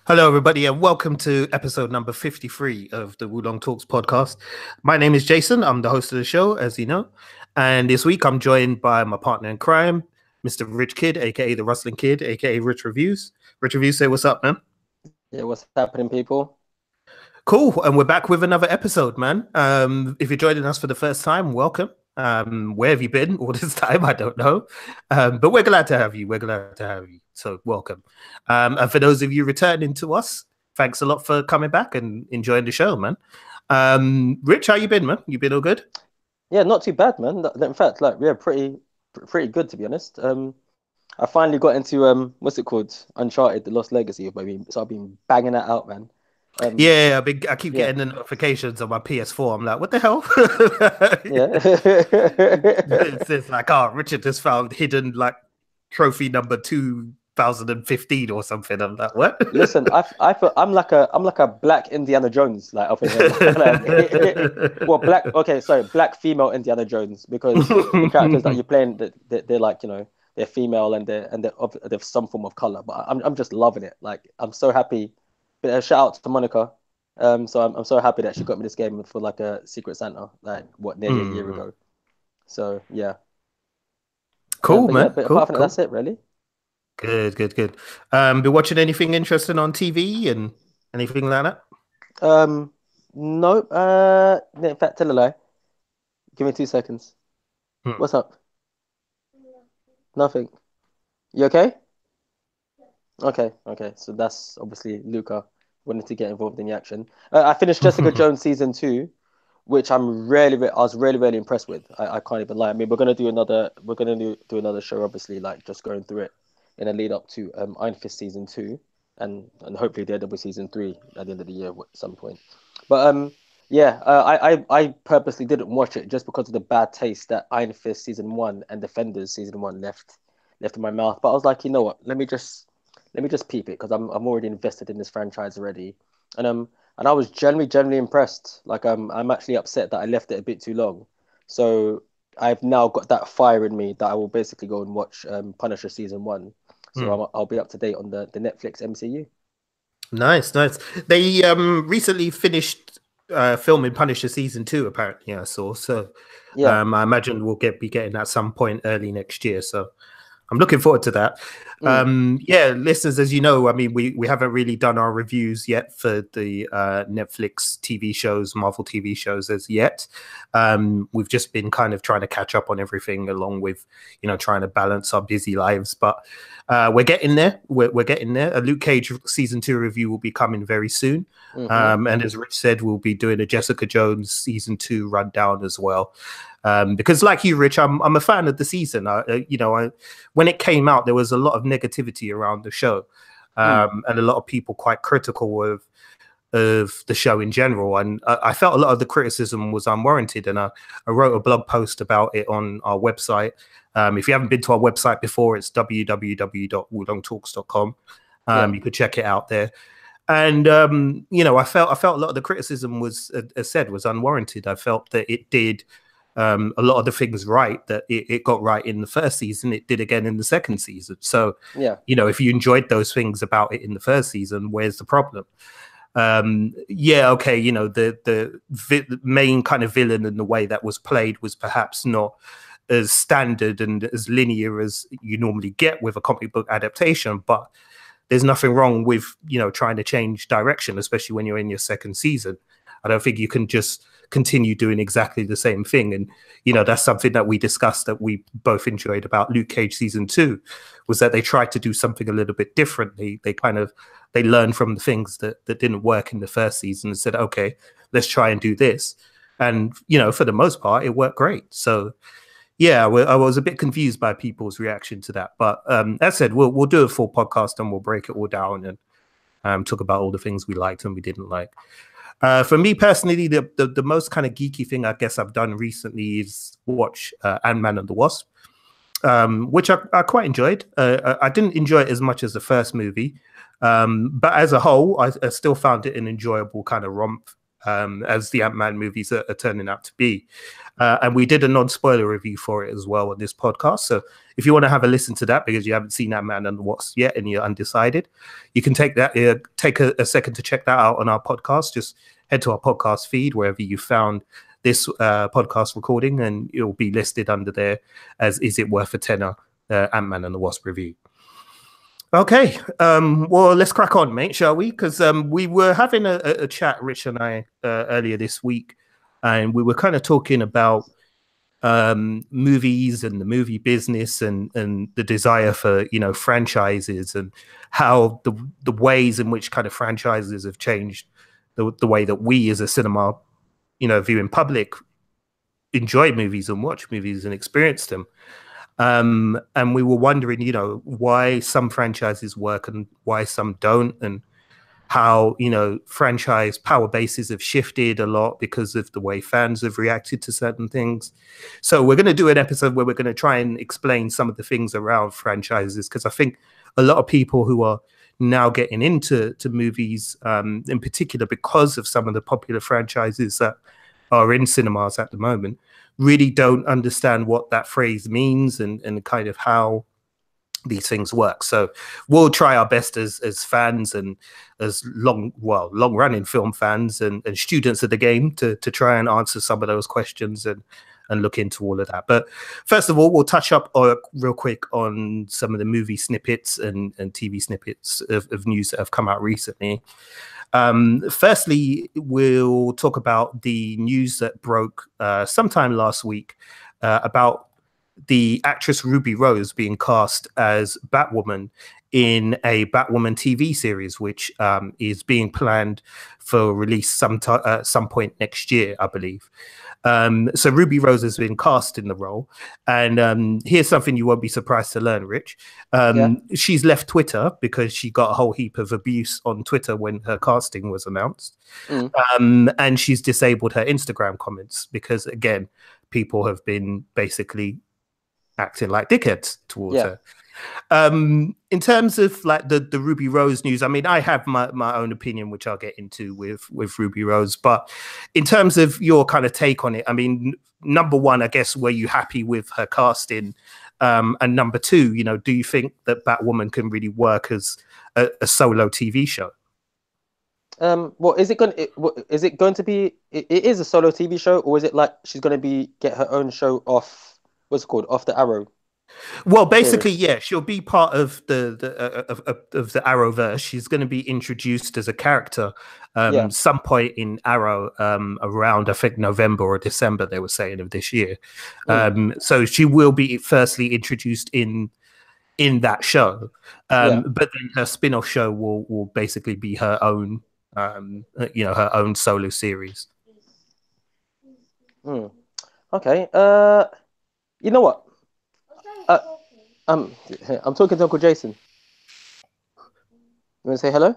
Hello, everybody, and welcome to episode number 53 of the Wulong Talks podcast. My name is Jason. I'm the host of the show, as you know. And this week, I'm joined by my partner in crime, Mr. Rich Kid, aka the Rustling Kid, aka Rich Reviews. Rich Reviews, say what's up, man. Yeah, what's happening, people? Cool. And we're back with another episode, man. If you're joining us for the first time, welcome. Where have you been all this time? I don't know. But we're glad to have you. We're glad to have you. So welcome. And for those of you returning to us, thanks a lot for coming back and enjoying the show, man. Rich, how you been, man? You been all good? Yeah, not too bad, man. In fact, pretty good to be honest. I finally got into what's it called? Uncharted: The Lost Legacy, baby. So I've been banging that out, man. Yeah, I keep Yeah, getting the notifications on my PS4. I'm like, what the hell? yeah. It's just like, oh, Richard has found hidden like trophy number 2015 or something. I'm like, what? Listen, I feel I'm like a black Indiana Jones, like up in here. Well, black. Okay, sorry, black female Indiana Jones, because the characters that you're playing, they're like, they're female and they're some form of color. But I'm just loving it. Like, I'm so happy. But shout out to Monica. So I'm so happy that she got me this game for like a Secret Santa, like what, nearly a year Mm. ago. So yeah. Cool, But yeah, man. but Cool, apart from that, cool. that's it really. Good, good, good. Been watching anything interesting on TV and anything like that? No. In fact, tell a lie. Give me 2 seconds. Hmm. What's up? Nothing. You okay? Okay, okay. So that's obviously Luca wanting to get involved in the action. I finished Jessica Jones season 2, which I was really, really impressed with. I can't even lie. I mean, we're gonna do another show, obviously, like just going through it in a lead up to Iron Fist season 2, and hopefully Daredevil season 3 at the end of the year at some point. But yeah, I purposely didn't watch it just because of the bad taste that Iron Fist season 1 and Defenders season 1 left in my mouth. But I was like, you know what? Let me just peep it, because I'm already invested in this franchise already, and I was genuinely impressed. Like, I'm actually upset that I left it a bit too long. So I've now got that fire in me that I will basically go and watch Punisher season 1. So Hmm. I'll be up to date on the Netflix MCU. Nice, nice. They recently finished filming Punisher season 2, apparently, I saw. So Yeah. I imagine we'll be getting that some point early next year. So I'm looking forward to that. Mm. Yeah, listeners, as you know, I mean, we haven't really done our reviews yet for the Netflix TV shows, Marvel TV shows as yet. We've just been kind of trying to catch up on everything, along with, trying to balance our busy lives. But we're getting there. We're getting there. A Luke Cage season 2 review will be coming very soon. Mm-hmm. And as Rich said, we'll be doing a Jessica Jones season 2 rundown as well. Because like you, Rich, I'm a fan of the season. When it came out, there was a lot of negativity around the show, Mm. and a lot of people quite critical of the show in general. And I felt a lot of the criticism was unwarranted. And I wrote a blog post about it on our website. If you haven't been to our website before, it's www.wulongtalks.com. Yeah. You could check it out there. And I felt a lot of the criticism was, as said, was unwarranted. I felt that it did a lot of the things right that it got right in the first season, it did again in the second season. So, Yeah. if you enjoyed those things about it in the first season, where's the problem? Yeah, okay, the main kind of villain and the way that was played was perhaps not as standard and as linear as you normally get with a comic book adaptation, but there's nothing wrong with trying to change direction, especially when you're in your second season. I don't think you can just continue doing exactly the same thing. And that's something that we discussed, that we both enjoyed about Luke Cage season 2, was that they tried to do something a little bit differently. They learned from the things that didn't work in the first season and said, okay, let's try and do this. And for the most part, it worked great. So yeah, I was a bit confused by people's reaction to that. But as said, we'll do a full podcast and we'll break it all down and talk about all the things we liked and we didn't like. For me personally, the most kind of geeky thing I guess I've done recently is watch Ant-Man and the Wasp, which I quite enjoyed. I didn't enjoy it as much as the first movie, but as a whole, I still found it an enjoyable kind of romp, as the Ant-Man movies are turning out to be. And we did a non-spoiler review for it as well on this podcast. So if you want to have a listen to that because you haven't seen Ant-Man and the Wasp yet and you're undecided, you can take a second to check that out on our podcast. Just head to our podcast feed wherever you found this podcast recording, and it'll be listed under there as "Is It Worth a Tenner?" Ant-Man and the Wasp review. Okay, well, let's crack on, mate, shall we? Because we were having a chat, Rich and I, earlier this week, and we were kind of talking about movies and the movie business and the desire for, you know, franchises, and how the ways in which kind of franchises have changed the way that we as a cinema, you know, viewing public enjoy movies and watch movies and experience them. And we were wondering, you know, why some franchises work and why some don't, and how, you know, franchise power bases have shifted a lot because of the way fans have reacted to certain things. So we're going to do an episode where we're going to try and explain some of the things around franchises, because I think a lot of people who are now getting into movies, in particular because of some of the popular franchises that are in cinemas at the moment, really don't understand what that phrase means and kind of how these things work. So we'll try our best as fans and as long running film fans and students of the game to try and answer some of those questions and look into all of that. But first of all, we'll touch up real quick on some of the movie snippets and TV snippets of news that have come out recently. Firstly, we'll talk about the news that broke sometime last week about the actress Ruby Rose being cast as Batwoman in a Batwoman TV series, which is being planned for release some point next year, I believe. So Ruby Rose has been cast in the role, and here's something you won't be surprised to learn, Rich. She's left Twitter because she got a whole heap of abuse on Twitter when her casting was announced, and she's disabled her Instagram comments because, again, people have been basically acting like dickheads towards her. In terms of like the Ruby Rose news, I mean, I have my own opinion, which I'll get into with Ruby Rose. But in terms of your kind of take on it, I mean, number one, I guess, were you happy with her casting? And number two, you know, do you think that Batwoman can really work as a solo TV show? Well, is it going to be? It is a solo TV show, or is it like she's going to get her own show off? What's it called? Off the Arrow. Well, basically, yeah, she'll be part of the Arrowverse. She's going to be introduced as a character some point in Arrow, around I think November or December, they were saying, of this year. So she will be firstly introduced in that show, but then her spin-off show will basically be her own, you know, her own solo series. Okay. You know what? I'm talking to Uncle Jason. You want to say hello?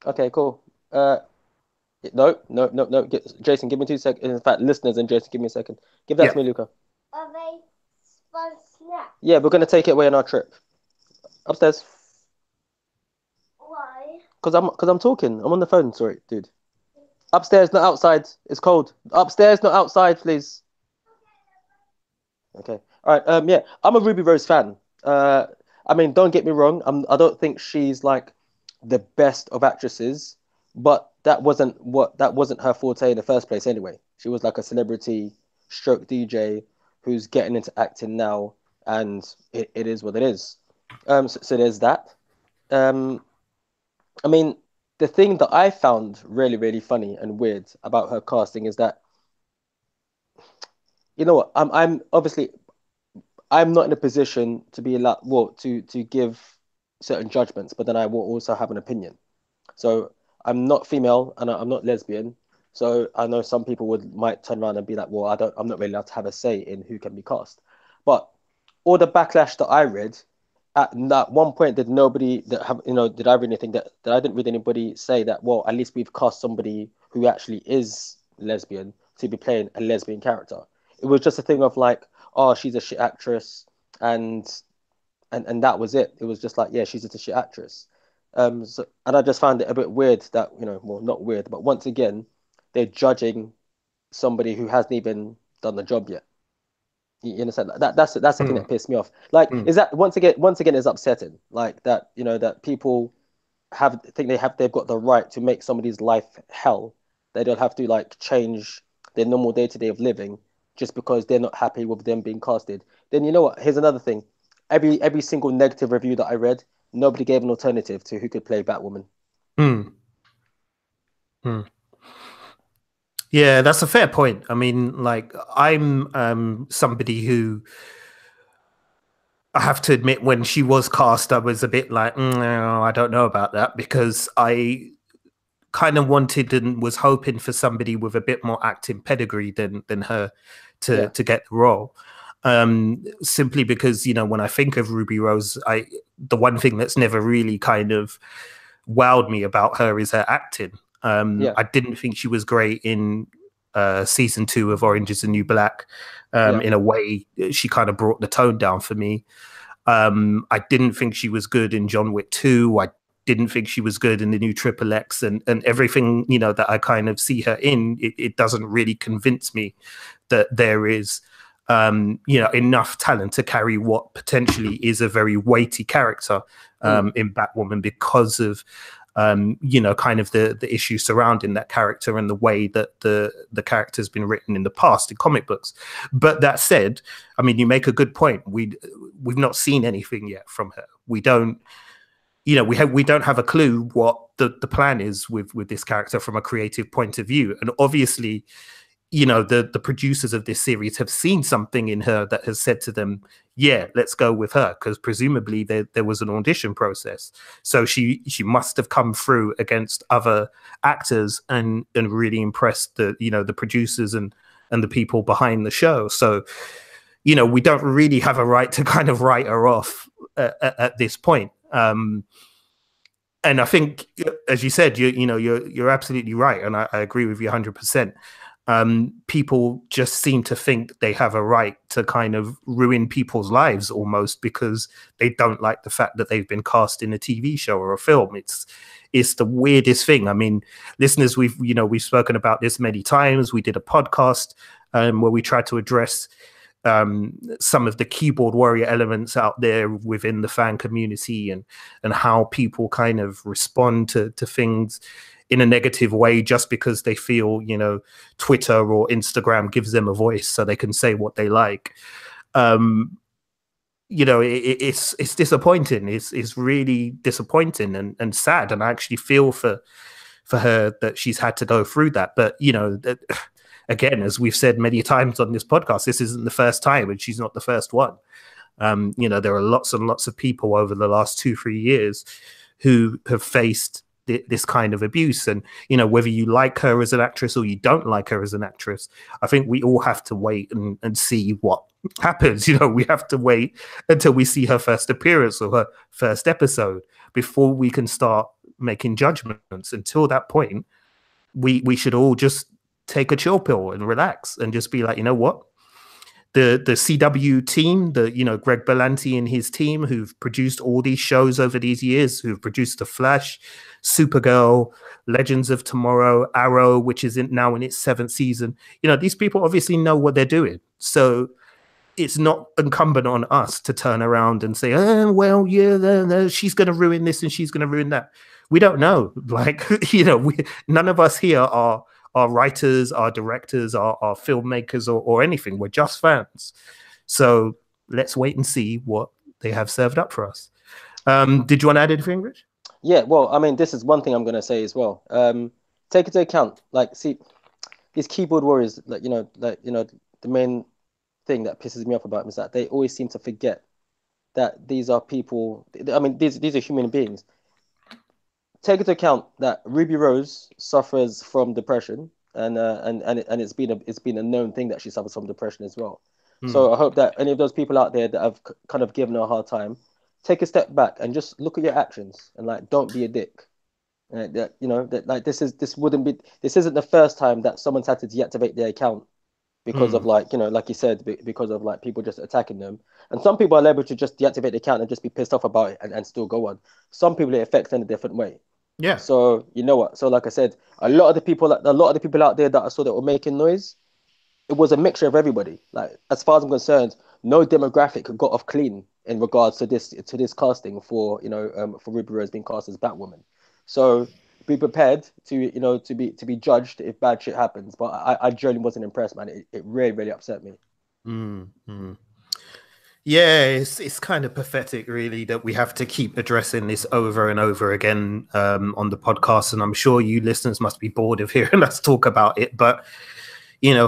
Okay, cool. No. Jason, give me 2 seconds. In fact, listeners and Jason, give me a second. Give that to me, Luca. Are they fun snacks? Yeah, we're going to take it away on our trip. Upstairs. Why? Because I'm talking. I'm on the phone. Sorry, dude. Upstairs, not outside. It's cold. Upstairs, not outside, please. Okay. All right. Yeah, I'm a Ruby Rose fan. I mean, don't get me wrong. I don't think she's like the best of actresses, but that wasn't her forte in the first place anyway. She was like a celebrity stroke DJ who's getting into acting now, and it is what it is. So there's that. I mean, the thing that I found really, really funny and weird about her casting is that, you know what, I'm obviously, I'm not in a position to be allowed, well, to give certain judgments, but then I will also have an opinion. So I'm not female and I'm not lesbian. So I know some people might turn around and be like, well, I'm not really allowed to have a say in who can be cast. But all the backlash that I read, at one point, did I read anything that I didn't read anybody say that, well, at least we've cast somebody who actually is lesbian to be playing a lesbian character. It was just a thing of like, oh, she's a shit actress, and that was it. It was just like, yeah, she's just a shit actress. And I just found it a bit weird that, you know, well, not weird, but once again, they're judging somebody who hasn't even done the job yet. You understand? That's the thing that pissed me off. Like, Mm. is that once again is upsetting. Like that, that people they've got the right to make somebody's life hell. They don't have to like change their normal day-to-day of living just because they're not happy with them being casted. Then you know what? Here's another thing. Every single negative review that I read, nobody gave an alternative to who could play Batwoman. Mm. Mm. Yeah, that's a fair point. I mean, like, I'm somebody who, I have to admit, when she was cast, I was a bit like, no, I don't know about that, because I kind of wanted and was hoping for somebody with a bit more acting pedigree than her to get the role. Simply because, when I think of Ruby Rose, the one thing that's never really kind of wowed me about her is her acting. I didn't think she was great in season 2 of Orange is the New Black. In a way, she kind of brought the tone down for me. I didn't think she was good in John Wick 2. I didn't think she was good in the new Triple X, and everything, that I kind of see her in, it doesn't really convince me that there is enough talent to carry what potentially is a very weighty character in Batwoman, because of kind of the issue surrounding that character and the way that the character's been written in the past in comic books. But that said, I mean, you make a good point. We've not seen anything yet from her. We don't have a clue what the plan is with this character from a creative point of view. And obviously, the producers of this series have seen something in her that has said to them, yeah, let's go with her, because presumably there was an audition process. So she must have come through against other actors and really impressed the producers and the people behind the show. So, we don't really have a right to kind of write her off at this point. And I think, as you said, you're absolutely right, and I agree with you 100%. People just seem to think they have a right to kind of ruin people's lives almost because they don't like the fact that they've been cast in a TV show or a film. It's the weirdest thing. I mean, listeners, we've spoken about this many times. We did a podcast where we tried to address some of the keyboard warrior elements out there within the fan community, and how people kind of respond to things in a negative way just because they feel, Twitter or Instagram gives them a voice so they can say what they like. It's disappointing. It's really disappointing and sad. And I actually feel for her that she's had to go through that. But, again, as we've said many times on this podcast, this isn't the first time, and she's not the first one. There are lots and lots of people over the last 2-3 years who have faced this kind of abuse. And, whether you like her as an actress or you don't like her as an actress, I think we all have to wait and see what happens. We have to wait until we see her first appearance or her first episode before we can start making judgments. Until that point, we should all just take a chill pill and relax and just be like, you know what? The CW team, Greg Berlanti and his team, who've produced all these shows over these years, who've produced The Flash, Supergirl, Legends of Tomorrow, Arrow, which is now in its 7th season. These people obviously know what they're doing. So it's not incumbent on us to turn around and say, oh, well, yeah, she's going to ruin this and she's going to ruin that. We don't know. Like, none of us here are writers, our directors, our filmmakers, or anything. We're just fans. So let's wait and see what they have served up for us. Did you want to add anything, Rich? Yeah, well, I mean, this is one thing I'm going to say as well. Take into account, like, see, these keyboard warriors, the main thing that pisses me off about them is that they always seem to forget that these are people. I mean, these are human beings. Take into account that Ruby Rose suffers from depression, and it's been a known thing that she suffers from depression as well. So I hope that any of those people out there that have kind of given her a hard time, take a step back and just look at your actions and like don't be a dick. This isn't the first time that someone's had to deactivate their account because of like you said, because of like people just attacking them. And some people are able to just deactivate the account and just be pissed off about it and still go on. Some people it affects in a different way. Yeah. So you know what? So like I said, a lot of the people out there that I saw that were making noise, it was a mixture of everybody. Like as far as I'm concerned, no demographic got off clean in regards to this casting for for Ruby Rose being cast as Batwoman. So be prepared to to be judged if bad shit happens. But I genuinely wasn't impressed, man. It really really upset me. Mm. Yeah, it's kind of pathetic, really, that we have to keep addressing this over and over again on the podcast. And I'm sure you listeners must be bored of hearing us talk about it. But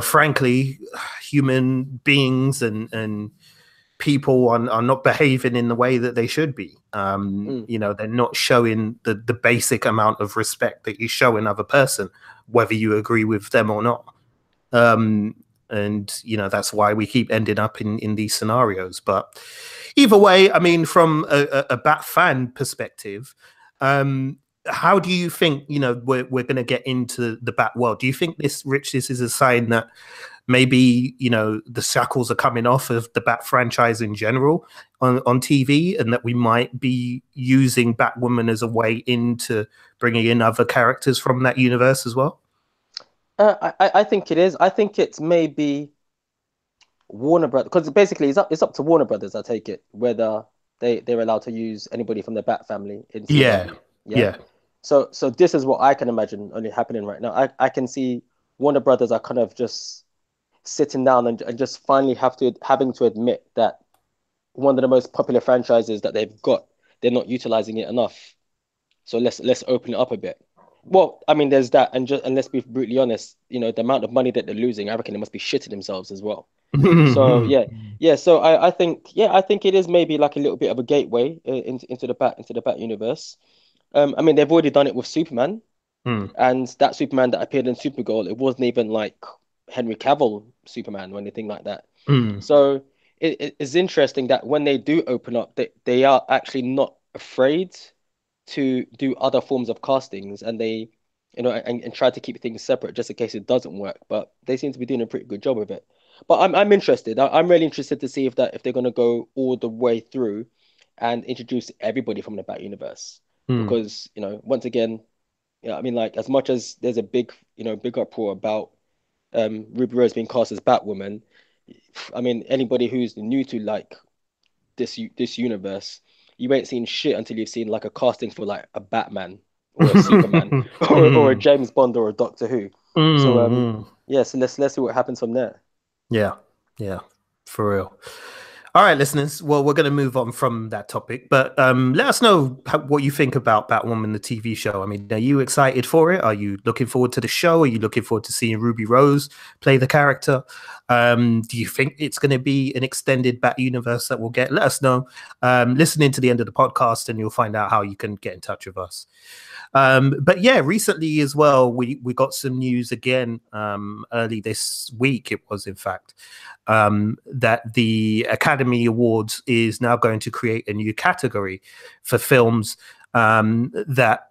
frankly, human beings and people are not behaving in the way that they should be. Mm. They're not showing the basic amount of respect that you show another person, whether you agree with them or not. Um, and that's why we keep ending up in these scenarios. But either way, I mean, from a Bat fan perspective, how do you think we're going to get into the Bat world? Do you think this is a sign that maybe the shackles are coming off of the Bat franchise in general on TV, and that we might be using Batwoman as a way into bringing in other characters from that universe as well? I think it is. I think it's maybe Warner Brothers, because basically it's up to Warner Brothers. I take it whether they're allowed to use anybody from the Bat family in Yeah, CW. Yeah. yeah. So this is what I can imagine only happening right now. I can see Warner Brothers are kind of just sitting down and just finally having to admit that one of the most popular franchises that they've got, they're not utilizing it enough. So let's open it up a bit. Well, I mean, there's that, and let's be brutally honest. The amount of money that they're losing, I reckon they must be shitting themselves as well. So yeah, yeah. So I think it is maybe like a little bit of a gateway into the Bat universe. I mean, they've already done it with Superman, Mm. and that Superman that appeared in Supergirl, it wasn't even like Henry Cavill Superman or anything like that. Mm. So it's interesting that when they do open up, they are actually not afraid to do other forms of castings, and they and try to keep things separate just in case it doesn't work. But they seem to be doing a pretty good job with it. But I'm interested. I'm really interested to see if they're gonna go all the way through and introduce everybody from the Bat universe. Mm. Because once again, I mean, like as much as there's a big uproar about Ruby Rose being cast as Batwoman, I mean anybody who's new to like this universe, you ain't seen shit until you've seen like a casting for like a Batman or a Superman or a Mm. James Bond or a Doctor Who. So Mm. yeah, so let's see what happens from there. Yeah, yeah, for real. All right, listeners. Well, we're going to move on from that topic, but let us know what you think about Batwoman, the TV show. I mean, are you excited for it? Are you looking forward to the show? Are you looking forward to seeing Ruby Rose play the character? Do you think it's going to be an extended Bat universe that we'll get? Let us know. Listen in to the end of the podcast, and you'll find out how you can get in touch with us. But yeah, recently as well, we got some news again early this week. It was, in fact, that the Academy Awards is now going to create a new category for films that.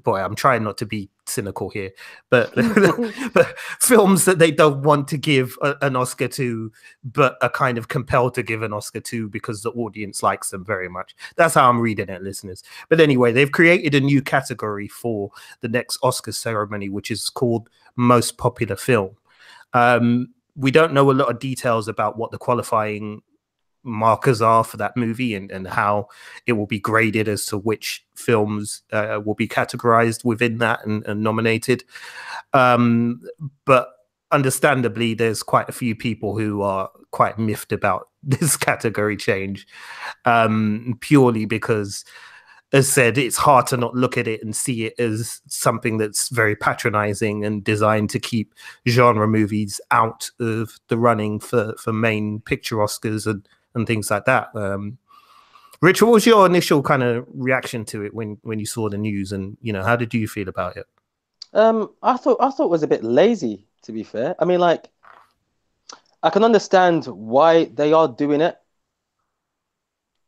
Boy, I'm trying not to be cynical here, but but films that they don't want to give an Oscar to, but are kind of compelled to give an Oscar to because the audience likes them very much. That's how I'm reading it, listeners. But anyway, they've created a new category for the next Oscar ceremony, which is called Most Popular Film. We don't know a lot of details about what the qualifying markers are for that movie and how it will be graded as to which films will be categorized within that and nominated. But understandably, there's quite a few people who are quite miffed about this category change, purely because, as said, it's hard to not look at it and see it as something that's very patronizing and designed to keep genre movies out of the running for main picture Oscars and things like that. Rich, what was your initial kind of reaction to it when you saw the news, and how did you feel about it? I thought it was a bit lazy, to be fair. I mean, like, I can understand why they are doing it,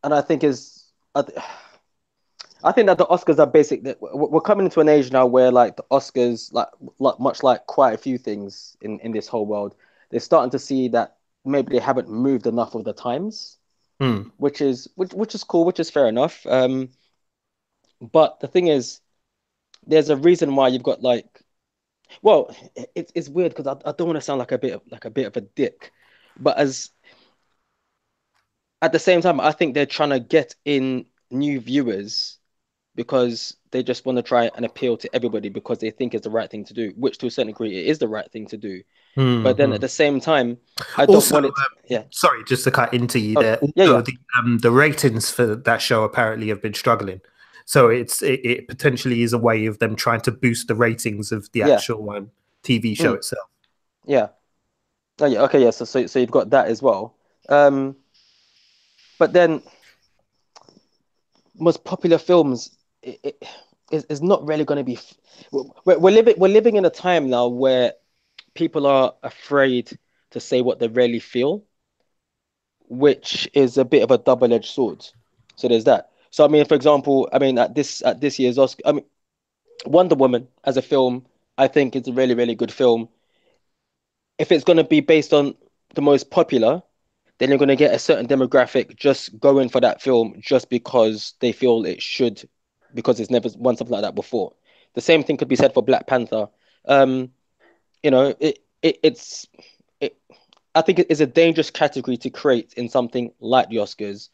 and I think that the Oscars are basic. That we're coming into an age now where like the Oscars, like much like quite a few things in this whole world, they're starting to see that maybe they haven't moved enough with the times, which is cool, which is fair enough. But the thing is, there's a reason why you've got like, well, it's weird because I don't want to sound like a bit of a dick, but as at the same time, I think they're trying to get in new viewers because they just want to try and appeal to everybody because they think it's the right thing to do, which to a certain degree it is the right thing to do. But then at Mm-hmm. the same time, I don't Also, want it. Yeah. sorry, just to cut into you Oh, there. yeah, Also, yeah, the ratings for that show apparently have been struggling. So it potentially is a way of them trying to boost the ratings of the yeah, actual TV show mm, itself. yeah. Oh, yeah. Okay, yeah. So you've got that as well. But then most popular films is not really going to be. We're living in a time now where people are afraid to say what they really feel, which is a bit of a double-edged sword. So there's that. So I mean, for example, I mean at this year's Oscar, I mean Wonder Woman as a film, I think it's a really good film. If it's going to be based on the most popular, then you're going to get a certain demographic just going for that film just because they feel it should, because it's never won something like that before. The same thing could be said for Black Panther. Um, you know, it, I think it is a dangerous category to create in something like the Oscars.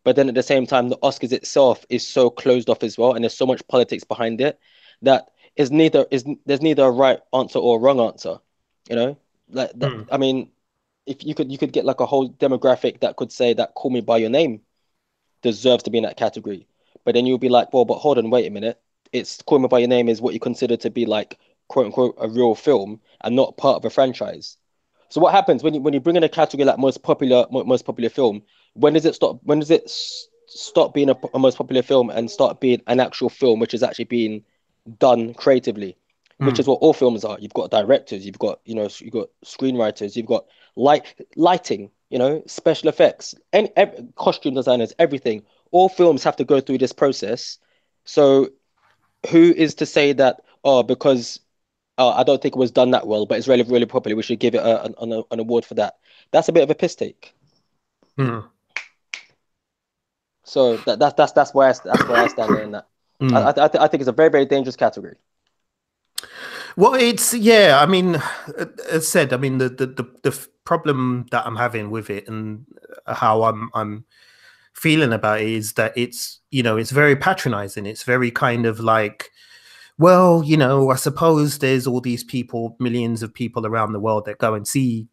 But then at the same time, the Oscars itself is so closed off as well, and there's so much politics behind it that is there's neither a right answer or a wrong answer. You know, like that. Mm. I mean, if you could get like a whole demographic that could say that "Call Me by Your Name" deserves to be in that category, but then you'll be like, well, but hold on, wait a minute. It's "Call Me by Your Name" is what you consider to be like quote unquote a real film and not part of a franchise. So what happens when you bring in a category like most popular film? When does it stop? When does it stop being a most popular film and start being an actual film, which is actually being done creatively, which is Mm. what all films are. You've got directors, you've got you've got screenwriters, you've got lighting, special effects, and costume designers, everything. All films have to go through this process. So who is to say that? Oh, because I don't think it was done that well, but it's really popular. We should give it an award for that. That's a bit of a piss take. Mm. So that's where I stand on that. Mm. I think it's a very dangerous category. Well, it's yeah. I mean, as said, I mean the problem that I'm having with it and how I'm feeling about it is that it's it's very patronizing. It's very kind of like, well, I suppose there's all these people, millions of people around the world that go and see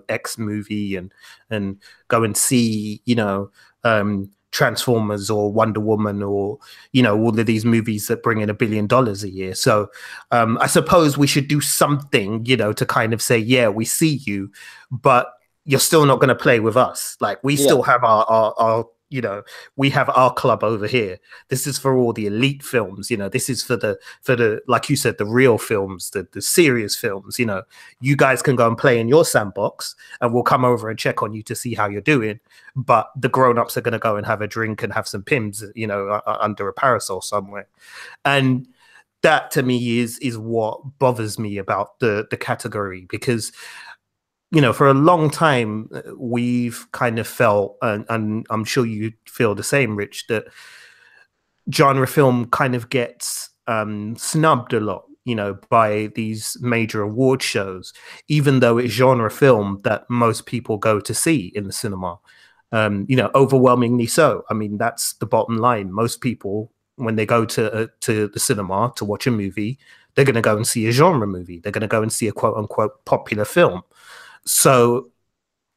X movie and go and see Transformers or Wonder Woman or all of these movies that bring in $1 billion a year. So I suppose we should do something to kind of say, yeah, we see you, but you're still not going to play with us. Like we Yeah, still have our we have our club over here. This is for all the elite films. This is for the like you said, the real films, the serious films. You guys can go and play in your sandbox, and we'll come over and check on you to see how you're doing. But the grown-ups are going to go and have a drink and have some pims, under a parasol somewhere. And that to me is what bothers me about the category, because for a long time, we've kind of felt, and I'm sure you feel the same, Rich, that genre film kind of gets snubbed a lot, by these major award shows, even though it's genre film that most people go to see in the cinema. Overwhelmingly so. I mean, that's the bottom line. Most people, when they go to the cinema to watch a movie, they're going to go and see a genre movie. They're going to go and see a quote unquote popular film. So,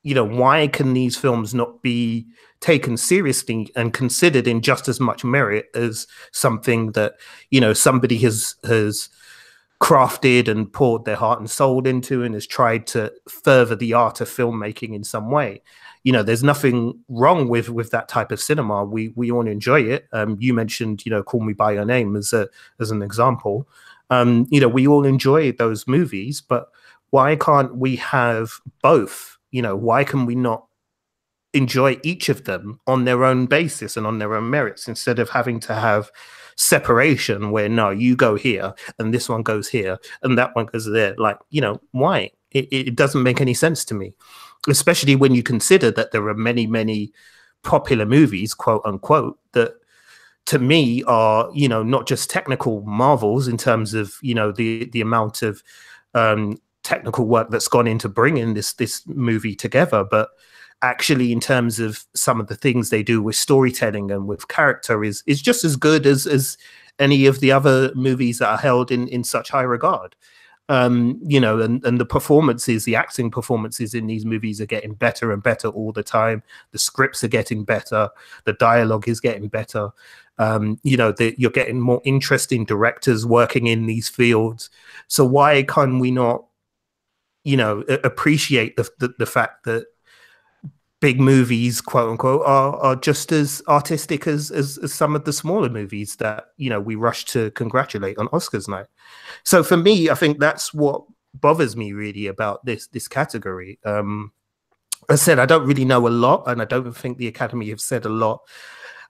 why can these films not be taken seriously and considered in just as much merit as something that, somebody has crafted and poured their heart and soul into and has tried to further the art of filmmaking in some way? There's nothing wrong with that type of cinema. We all enjoy it. You mentioned, Call Me by Your Name as an example. We all enjoy those movies, but why can't we have both? Why can we not enjoy each of them on their own basis and on their own merits, instead of having to have separation where, no, you go here and this one goes here and that one goes there? Like, why? It doesn't make any sense to me, especially when you consider that there are many popular movies, quote unquote, that to me are, you know, not just technical marvels in terms of, you know, the amount of technical work that's gone into bringing this movie together, but actually in terms of some of the things they do with storytelling and with character is just as good as any of the other movies that are held in such high regard. You know, and the performances, the acting performances in these movies are getting better and better all the time. The scripts are getting better. The dialogue is getting better. You know, you're getting more interesting directors working in these fields. So why can we not, you know, appreciate the fact that big movies, quote unquote, are just as artistic as some of the smaller movies that, you know, we rush to congratulate on Oscars night. So for me, I think that's what bothers me really about this category. As I said, I don't really know a lot, and I don't think the Academy have said a lot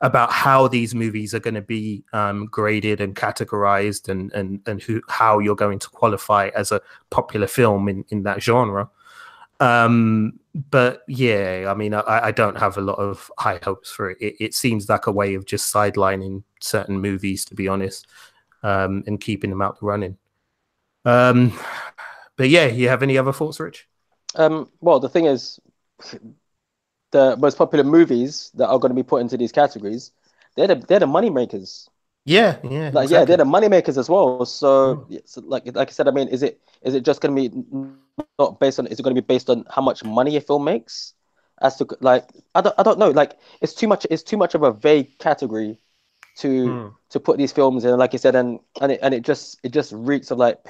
about how these movies are going to be graded and categorized, and how you're going to qualify as a popular film in that genre. But yeah, I mean, I don't have a lot of high hopes for it. It seems like a way of just sidelining certain movies, to be honest, and keeping them out the running. But yeah, you have any other thoughts, Rich? Well, the thing is, the most popular movies that are going to be put into these categories, they're the money makers. Yeah, like exactly. yeah, they're the money makers as well. So, so like I said, I mean, is it just going to be not based on? Is it going to be based on how much money a film makes? As to like, I don't know. Like, it's too much. It's too much of a vague category to put these films in. Like you said, and it just reeks of like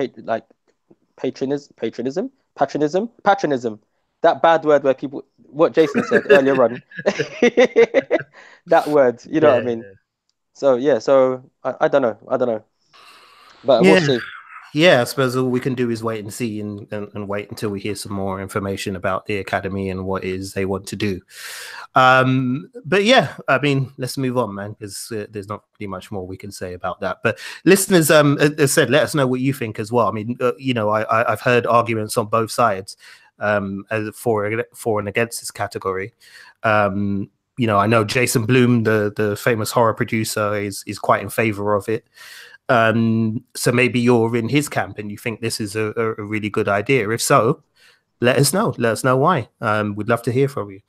patronism. That bad word where people, what Jason said earlier on, that word. You know what I mean? So yeah, so I don't know, but we'll see. Yeah, I suppose all we can do is wait and see, and wait until we hear some more information about the Academy and what it is they want to do. But yeah, I mean, let's move on, man, because there's not really much more we can say about that. But listeners, as I said, let us know what you think as well. I mean, you know, I've heard arguments on both sides as for and against this category. You know, I know Jason Blum, the famous horror producer, is quite in favor of it. So maybe you're in his camp and you think this is a really good idea. If so, let us know. Let us know why. We'd love to hear from you.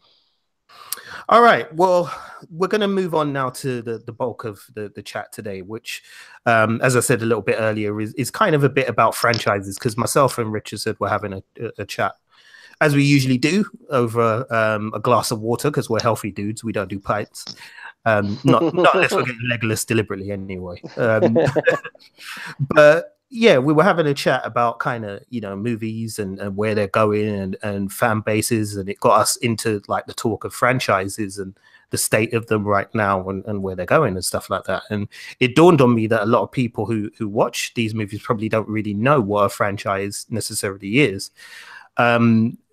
All right. Well, we're going to move on now to the bulk of the chat today, which, as I said a little bit earlier, is kind of a bit about franchises, because myself and Richard said we're having a chat, as we usually do, over a glass of water, because we're healthy dudes. We don't do pints. Not unless we're getting Legolas deliberately anyway. But yeah, we were having a chat about kind of, you know, movies and where they're going and fan bases, and it got us into like the talk of franchises and the state of them right now and where they're going and stuff like that. And it dawned on me that a lot of people who watch these movies probably don't really know what a franchise necessarily is.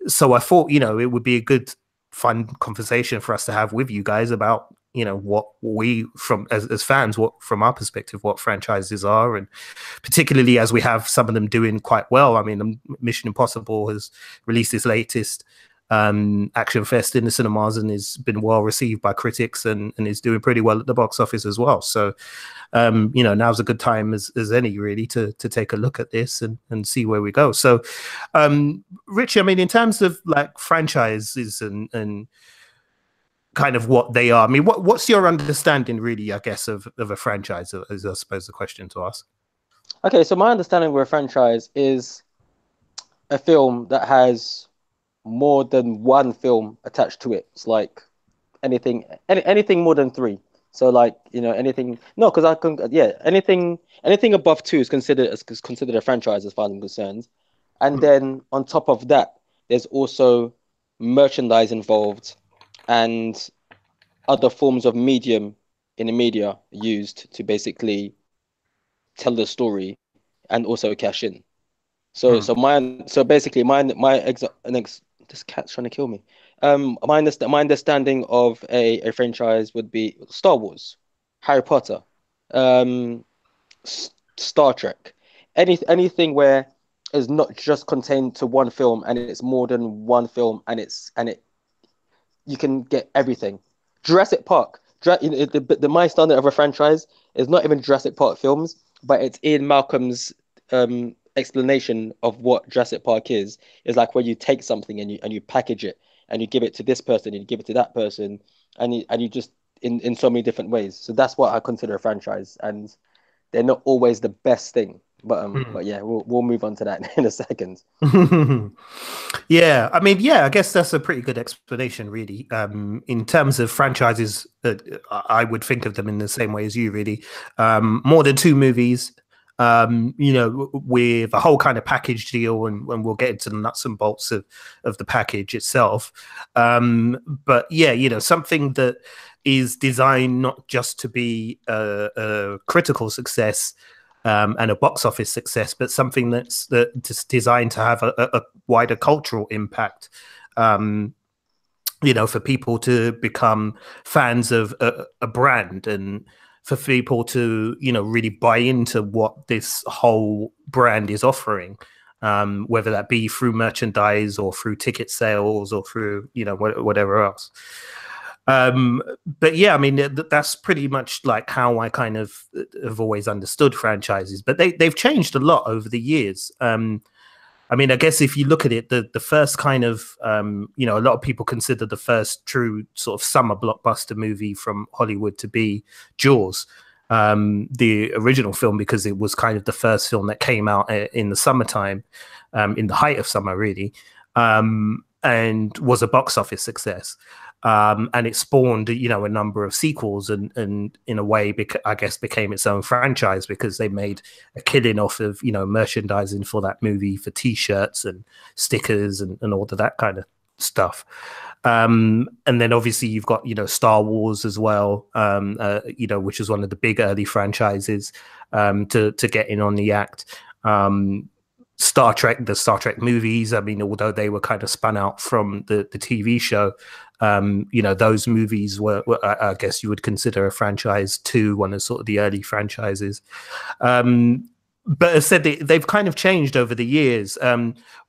So I thought, you know, it would be a good, fun conversation for us to have with you guys about, you know, what we from as fans, what from our perspective, what franchises are, and particularly as we have some of them doing quite well. I mean, Mission Impossible has released its latest action fest in the cinemas and has been well received by critics and is doing pretty well at the box office as well. So, you know, now's a good time as any really to take a look at this and see where we go. So, Rich, I mean, in terms of like franchises and kind of what they are, I mean, what's your understanding really, I guess, of a franchise, is I suppose the question to ask. Okay, so my understanding of a franchise is a film that has more than one film attached to it. It's like anything more than three. So like, you know, anything, no, because I can, yeah, anything above two is considered a franchise as far as I'm concerned. And then on top of that, there's also merchandise involved and other forms of medium in the media used to basically tell the story and also cash in. So basically this cat's trying to kill me. My understanding of a franchise would be Star Wars, Harry Potter, Star Trek, anything where is not just contained to one film and it's more than one film and you can get everything. Jurassic Park. my standard of a franchise is not even Jurassic Park films, but it's Ian Malcolm's explanation of what Jurassic Park is like where you take something and you package it and you give it to this person and you give it to that person and you just in so many different ways. So that's what I consider a franchise, and they're not always the best thing. But yeah, we'll move on to that in a second. Yeah, I mean, yeah, I guess that's a pretty good explanation, really. In terms of franchises, I would think of them in the same way as you, really. More than two movies, with a whole kind of package deal, and we'll get into the nuts and bolts of the package itself. But yeah, something that is designed not just to be a critical success, and a box office success, but something that's just designed to have a wider cultural impact. For people to become fans of a brand, and for people to really buy into what this whole brand is offering, whether that be through merchandise or through ticket sales or through whatever else. But yeah, I mean, that's pretty much like how I kind of have always understood franchises, but they've changed a lot over the years. I mean, I guess if you look at it, the first kind of, a lot of people consider the first true sort of summer blockbuster movie from Hollywood to be Jaws, the original film, because it was kind of the first film that came out in the summertime, in the height of summer, really, and was a box office success. And it spawned, a number of sequels, and in a way, I guess, became its own franchise because they made a killing off of, merchandising for that movie, for T-shirts and stickers and all of that kind of stuff. And then obviously you've got, Star Wars as well, which is one of the big early franchises to get in on the act. Star Trek, the Star Trek movies, I mean, although they were kind of spun out from the TV show, those movies were, I guess you would consider a franchise too, one of sort of the early franchises. But as said, they've kind of changed over the years.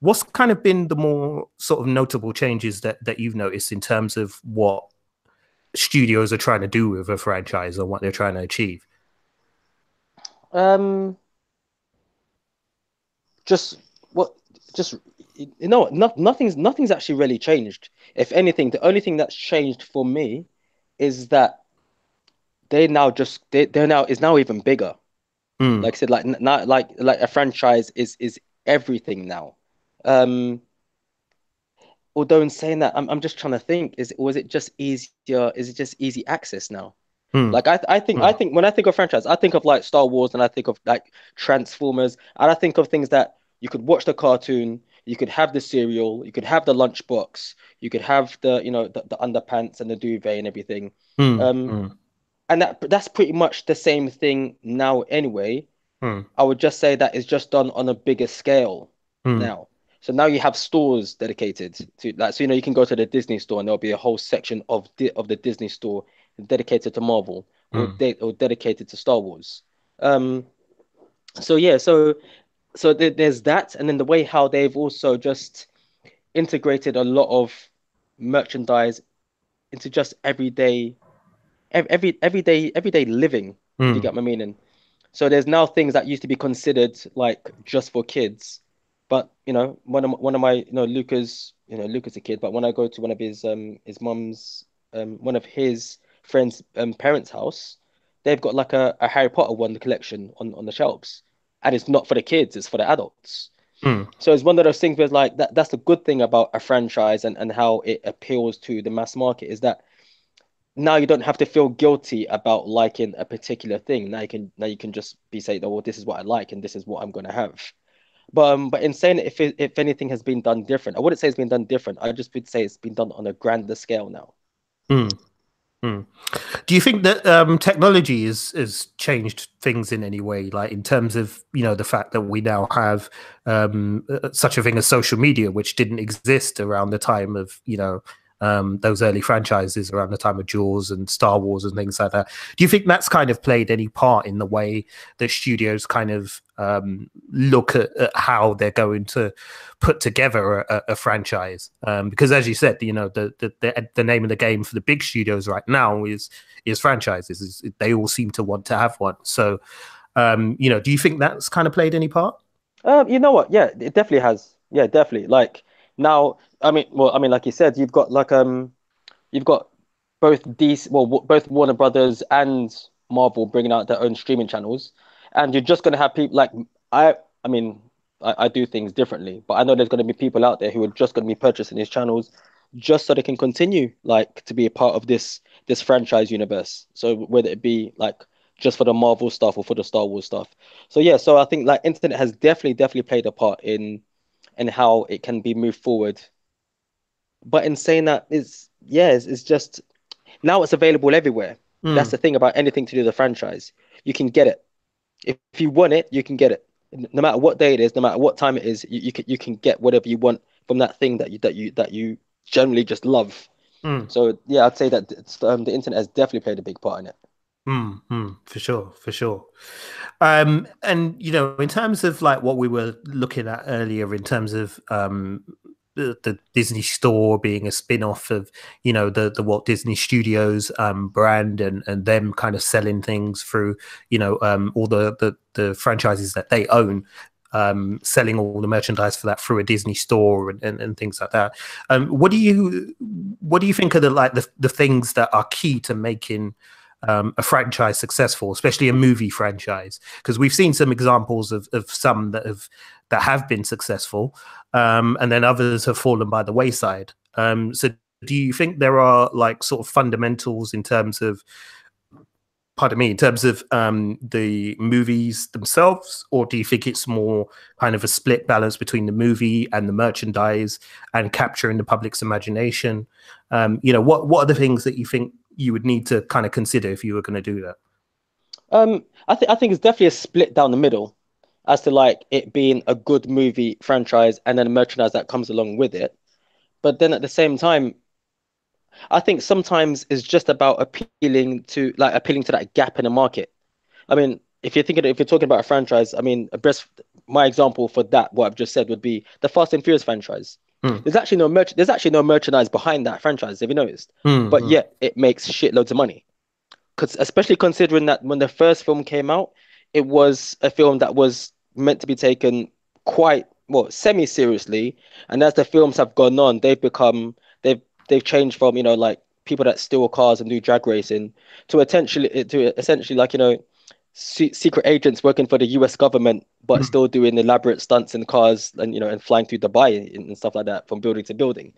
What's kind of been the more sort of notable changes that you've noticed in terms of what studios are trying to do with a franchise or what they're trying to achieve? Nothing's actually really changed. If anything, the only thing that's changed for me is that they're now even bigger. Like I said, like now, like a franchise is everything now. Although in saying that, I'm just trying to think, was it just easier? Is it just easy access now? Like I think when I think of franchise, I think of like Star Wars, and I think of like Transformers, and I think of things that you could watch the cartoon, you could have the cereal, you could have the lunchbox, you could have the the underpants and the duvet and everything. And that's pretty much the same thing now anyway. I would just say that it's just done on a bigger scale now. So now you have stores dedicated to that. So you can go to the Disney store and there'll be a whole section of the Disney store dedicated to Marvel or dedicated to Star Wars. So yeah, so there's that, and then the way how they've also just integrated a lot of merchandise into just everyday living. If you get my meaning. So there's now things that used to be considered like just for kids, but one of my Luca's a kid, but when I go to one of his mum's one of his friends' parents' house, they've got like a Harry Potter one collection on the shelves, and it's not for the kids, it's for the adults. So it's one of those things where it's like that's the good thing about a franchise and how it appeals to the mass market, is that now you don't have to feel guilty about liking a particular thing. Now you can just be saying, oh, well, this is what I like and this is what I'm going to have. But in saying it, if anything has been done different, I wouldn't say it's been done different. I just would say it's been done on a grander scale now. Do you think that technology has changed things in any way, like in terms of the fact that we now have such a thing as social media, which didn't exist around the time of those early franchises around the time of Jaws and Star Wars and things like that. Do you think that's kind of played any part in the way that studios kind of look at how they're going to put together a franchise? Because as you said, you know, the name of the game for the big studios right now is franchises. They all seem to want to have one. So, you know, do you think that's kind of played any part? You know what? Yeah, it definitely has. Yeah, definitely. Like now, like you said, you've got both both Warner Brothers and Marvel bringing out their own streaming channels, and you're just gonna have people like I mean, I do things differently, but I know there's gonna be people out there who are just gonna be purchasing these channels just so they can continue like to be a part of this franchise universe. So whether it be like just for the Marvel stuff or for the Star Wars stuff. So yeah, so I think like internet has definitely played a part in how it can be moved forward. But in saying that, it's just now it's available everywhere. That's Mm, the thing about anything to do with the franchise. You can get it. If you want it, you can get it. No matter what day it is, no matter what time it is, you can get whatever you want from that thing that you generally just love. mm. So yeah, I'd say that the internet has definitely played a big part in it. For sure, for sure. And you know, in terms of like what we were looking at earlier, in terms of the Disney Store being a spin-off of, you know, the Walt Disney Studios brand, and them kind of selling things through, you know, all the franchises that they own, selling all the merchandise for that through a Disney Store and things like that. What do you think are the things that are key to making a franchise successful, especially a movie franchise? Because we've seen some examples of some that have been successful, and then others have fallen by the wayside. So do you think there are like sort of fundamentals in terms of, pardon me, in terms of the movies themselves, or do you think it's more kind of a split balance between the movie and the merchandise and capturing the public's imagination? You know, what are the things that you think you would need to kind of consider if you were going to do that? I think it's definitely a split down the middle as to like it being a good movie franchise and then merchandise that comes along with it. But then at the same time, I think sometimes it's just about appealing to that gap in the market. I mean, if you're talking about a franchise, I mean, my example for that, what I've just said, would be the Fast and Furious franchise. Mm, There's actually no merchandise behind that franchise. Have you noticed? mm, But mm, yet it makes shitloads of money. Because especially considering that when the first film came out, it was a film that was meant to be taken quite well semi-seriously, and as the films have gone on, they've changed from, you know, like people that steal cars and do drag racing to essentially like, you know, secret agents working for the US government but mm. still doing elaborate stunts in cars and, you know, and flying through Dubai and stuff like that from building to building.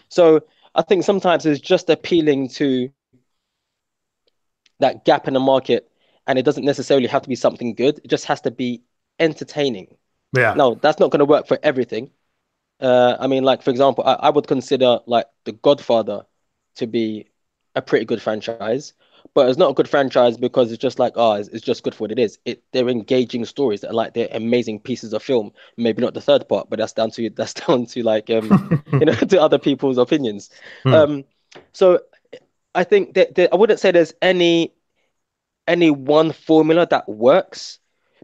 So I think sometimes it's just appealing to that gap in the market, and it doesn't necessarily have to be something good. It just has to be entertaining. Yeah. Now, that's not going to work for everything. I mean, like for example, I would consider like The Godfather to be a pretty good franchise, but it's not a good franchise because it's just like, oh, it's just good for what it is. They're engaging stories that are like they're amazing pieces of film. Maybe not the third part, but that's down to like you know, to other people's opinions. Mm, Um, so I think that I wouldn't say there's any one formula that works,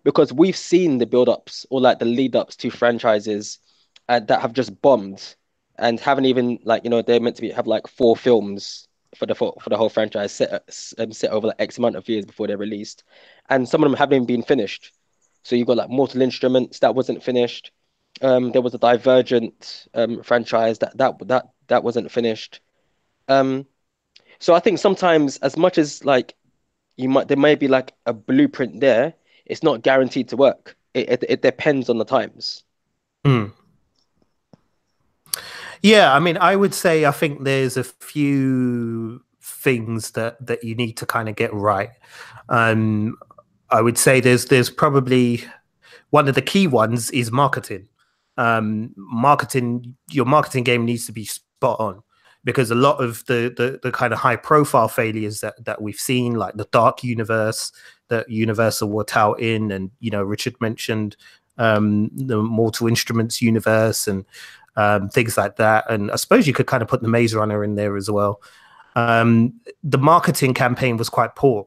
because we've seen the build-ups or like the lead-ups to franchises that have just bombed and haven't even, like, you know, they're meant to have like four films for the whole franchise set over like X amount of years before they're released, and some of them haven't even been finished. So you've got like Mortal Instruments that wasn't finished. There was a Divergent franchise that wasn't finished. Um, so I think sometimes, as much as like there may be like a blueprint there, it's not guaranteed to work. It depends on the times. mm. Yeah, I mean, I would say I think there's a few things that you need to kind of get right. Um, I would say there's probably one of the key ones is marketing. Your marketing game needs to be spot on, because a lot of the kind of high profile failures that we've seen, like the Dark Universe that Universal were tout in, and you know, Richard mentioned the Mortal Instruments universe, and things like that. And I suppose you could kind of put the Maze Runner in there as well. The marketing campaign was quite poor.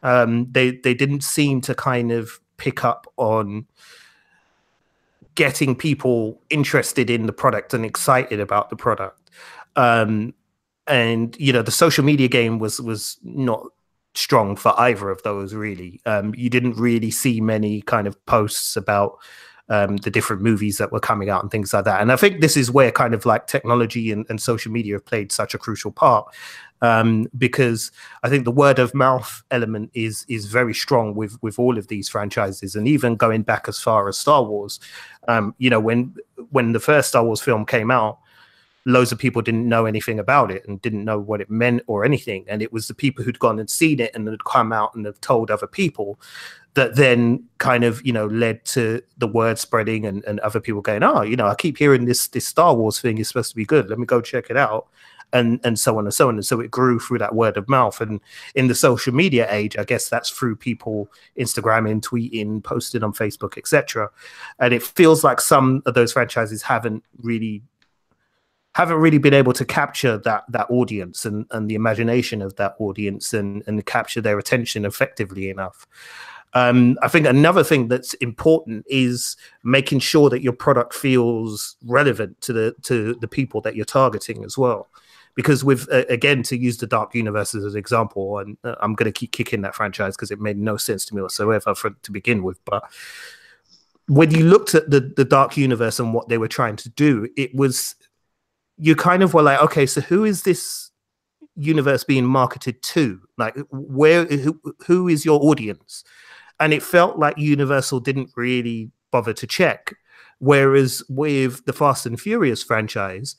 They didn't seem to kind of pick up on getting people interested in the product and excited about the product. And the social media game was not strong for either of those, really. You didn't really see many kind of posts about the different movies that were coming out and things like that. And I think this is where kind of like technology and social media have played such a crucial part, because I think the word of mouth element is very strong with all of these franchises. And even going back as far as Star Wars, when the first Star Wars film came out, loads of people didn't know anything about it and didn't know what it meant or anything. And it was the people who'd gone and seen it and had come out and have told other people that then kind of, led to the word spreading and other people going, I keep hearing this Star Wars thing is supposed to be good. Let me go check it out. And so on and so on. And so it grew through that word of mouth. And in the social media age, I guess that's through people Instagramming, tweeting, posting on Facebook, etc. And it feels like some of those franchises haven't really been able to capture that audience and the imagination of that audience and capture their attention effectively enough. I think another thing that's important is making sure that your product feels relevant to the people that you're targeting as well. Because with, again, to use the Dark Universe as an example, and I'm going to keep kicking that franchise because it made no sense to me whatsoever to begin with. But when you looked at the Dark Universe and what they were trying to do, you kind of were like, okay, so who is this universe being marketed to? Like, who is your audience? And it felt like Universal didn't really bother to check. Whereas with the Fast and Furious franchise,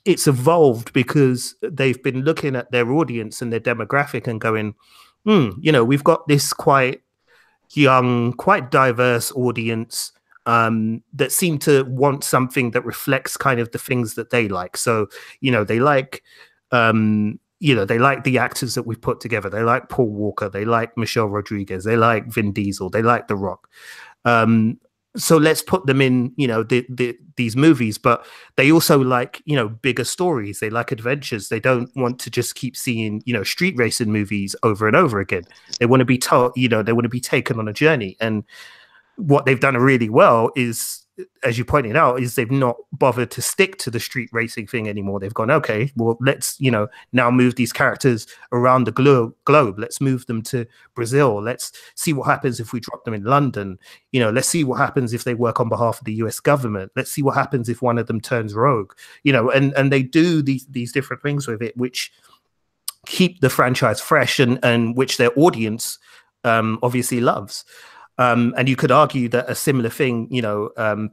it's evolved because they've been looking at their audience and their demographic and going, we've got this quite young, quite diverse audience that seem to want something that reflects kind of the things that they like. So, they like, they like the actors that we've put together. They like Paul Walker. They like Michelle Rodriguez. They like Vin Diesel. They like The Rock. So let's put them in, these movies, but they also like, bigger stories. They like adventures. They don't want to just keep seeing, street racing movies over and over again. They want to be told, they want to be taken on a journey. And what they've done really well is, as you pointed out, is they've not bothered to stick to the street racing thing anymore. They've gone, okay, well, let's, now move these characters around the globe. Let's move them to Brazil. Let's see what happens if we drop them in London. Let's see what happens if they work on behalf of the US government. Let's see what happens if one of them turns rogue, and they do these different things with it, which keep the franchise fresh and which their audience obviously loves. And you could argue that a similar thing,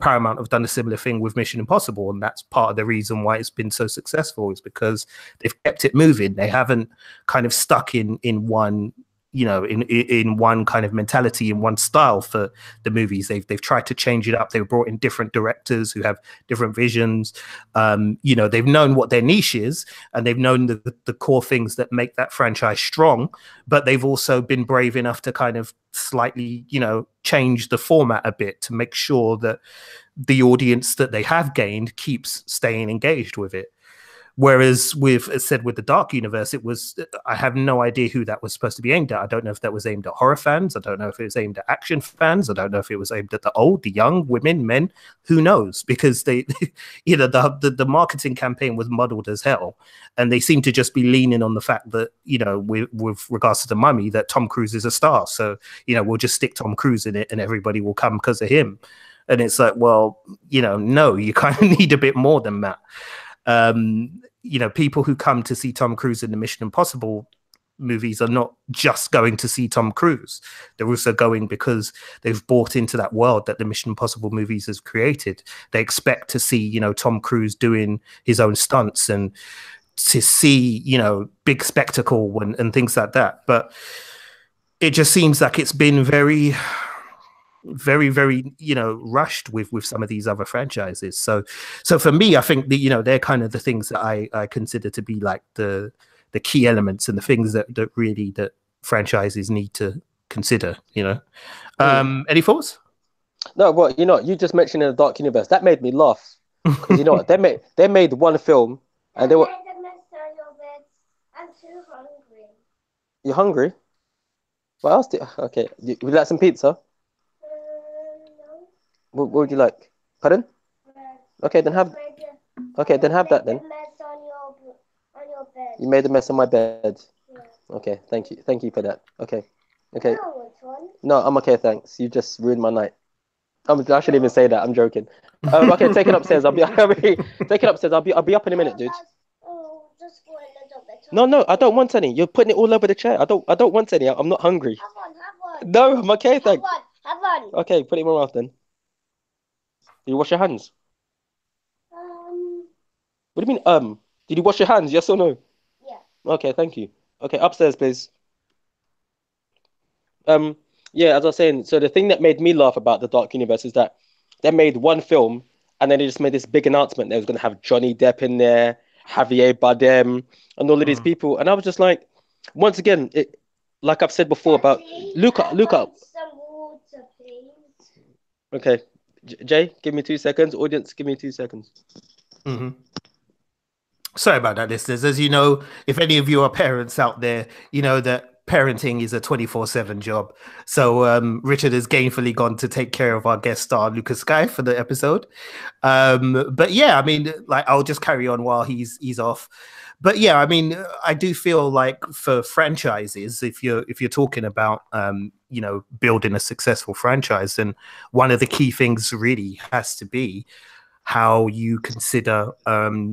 Paramount have done a similar thing with Mission Impossible. And that's part of the reason why it's been so successful, is because they've kept it moving. They haven't kind of stuck in one, in one kind of mentality, in one style for the movies. They've tried to change it up. They've brought in different directors who have different visions. They've known what their niche is, and they've known the core things that make that franchise strong, but they've also been brave enough to kind of slightly, change the format a bit to make sure that the audience that they have gained keeps staying engaged with it. Whereas with, as said, with the Dark Universe, I have no idea who that was supposed to be aimed at. I don't know if that was aimed at horror fans. I don't know if it was aimed at action fans. I don't know if it was aimed at the old, the young, women, men. Who knows? Because they, the marketing campaign was muddled as hell. And they seem to just be leaning on the fact that, with regards to The Mummy, that Tom Cruise is a star. So, we'll just stick Tom Cruise in it and everybody will come because of him. And it's like, well, no, you kind of need a bit more than that. People who come to see Tom Cruise in the Mission Impossible movies are not just going to see Tom Cruise. They're also going because they've bought into that world that the Mission Impossible movies has created. They expect to see, Tom Cruise doing his own stunts and to see, big spectacle and things like that. But it just seems like it's been very, very, rushed with some of these other franchises. So for me, I think that, they're kind of the things that I consider to be like the key elements and the things that really that franchises need to consider, Any thoughts? No, well, you just mentioned in the Dark Universe, that made me laugh Because you know what, they made one film, and they were. Made a mess on your bed. I'm too hungry. You're hungry? What else? Okay, would you like some pizza? No. What would you like? Pardon? Bread. Okay, then have. Okay, then have that then. Made a mess on your bed. You made a mess on my bed. Yeah. Okay, thank you for that. Okay, okay. No, which one? No, I'm okay, thanks. You just ruined my night. I shouldn't even say that. I'm joking. Okay, take it upstairs. Take it upstairs. I'll be up in a minute, dude. Oh, just for a little bit. No, I don't want any. You're putting it all over the chair. I don't want any. I'm not hungry. Have one. No, I'm okay, thanks. Have one. Okay, put it in my mouth then. Did you wash your hands? What do you mean, Did you wash your hands? Yes or no? Yeah. Okay, thank you. Okay, upstairs, please. Yeah, as I was saying, so the thing that made me laugh about the Dark Universe is that they made one film and then they just made this big announcement they was gonna have Johnny Depp in there, Javier Bardem, and all of these people, and I was just like, once again, like I've said before about Luca. Some water, please. Okay, Jay, give me 2 seconds. Audience, give me 2 seconds. Sorry about that, listeners. As you know, if any of you are parents out there, you know that parenting is a 24/7 job. So Richard has gainfully gone to take care of our guest star, Lucas Sky, for the episode. But yeah, I mean, like, I'll just carry on while he's off. But yeah, I mean, I do feel like for franchises, if you're talking about building a successful franchise, then one of the key things really has to be how you consider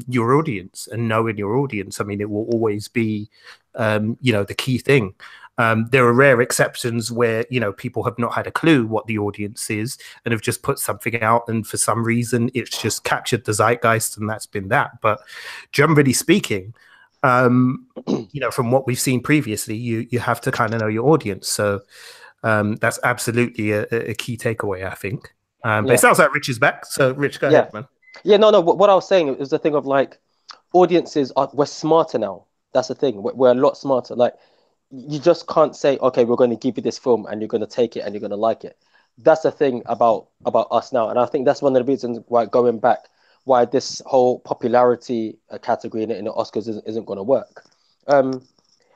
your audience and knowing your audience. I mean, it will always be, the key thing. There are rare exceptions where, people have not had a clue what the audience is and have just put something out. And for some reason, it's just captured the zeitgeist and that's been that. But generally speaking, from what we've seen previously, you have to kind of know your audience. So that's absolutely a key takeaway, I think. But it sounds like Rich is back. So Rich, go ahead, man. Yeah, no. What I was saying is the thing of like audiences we're smarter now. That's the thing. We're a lot smarter. Like you just can't say, okay, we're going to give you this film and you're going to take it and you're going to like it. That's the thing about us now. And I think that's one of the reasons why going back, why this whole popularity category in the Oscars isn't going to work. And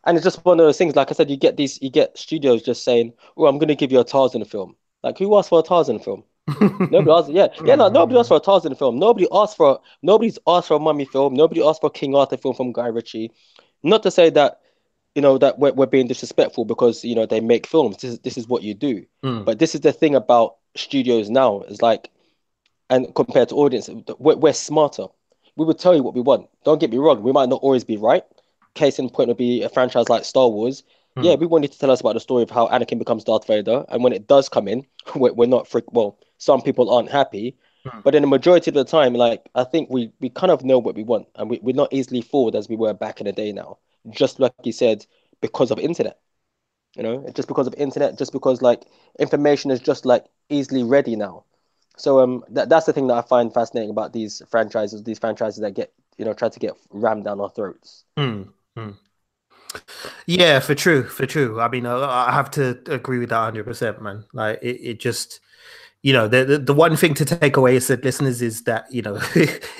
it's just one of those things. Like I said, you get studios just saying, "Oh, I'm going to give you a Tarzan film." Like who asked for a Tarzan film? Nobody asked. Nobody asked for a Tarzan film. Nobody's asked for a Mummy film. Nobody asked for a King Arthur film from Guy Ritchie. Not to say that that we're being disrespectful because they make films. This is what you do. But this is the thing about studios now. Is like, and compared to audience, we're smarter. We would tell you what we want. Don't get me wrong. We might not always be right. Case in point would be a franchise like Star Wars. Yeah, we want you to tell us about the story of how Anakin becomes Darth Vader, and when it does come in, we're not some people aren't happy, but in the majority of the time, like I think we kind of know what we want, and we're not easily fooled as we were back in the day now. Just like you said, because of internet, just because of internet, just because like information is just like easily ready now. So that's the thing that I find fascinating about these franchises that get try to get rammed down our throats. Yeah, for true. I mean, I have to agree with that 100%, man. Like it just, the one thing to take away as said listeners is that,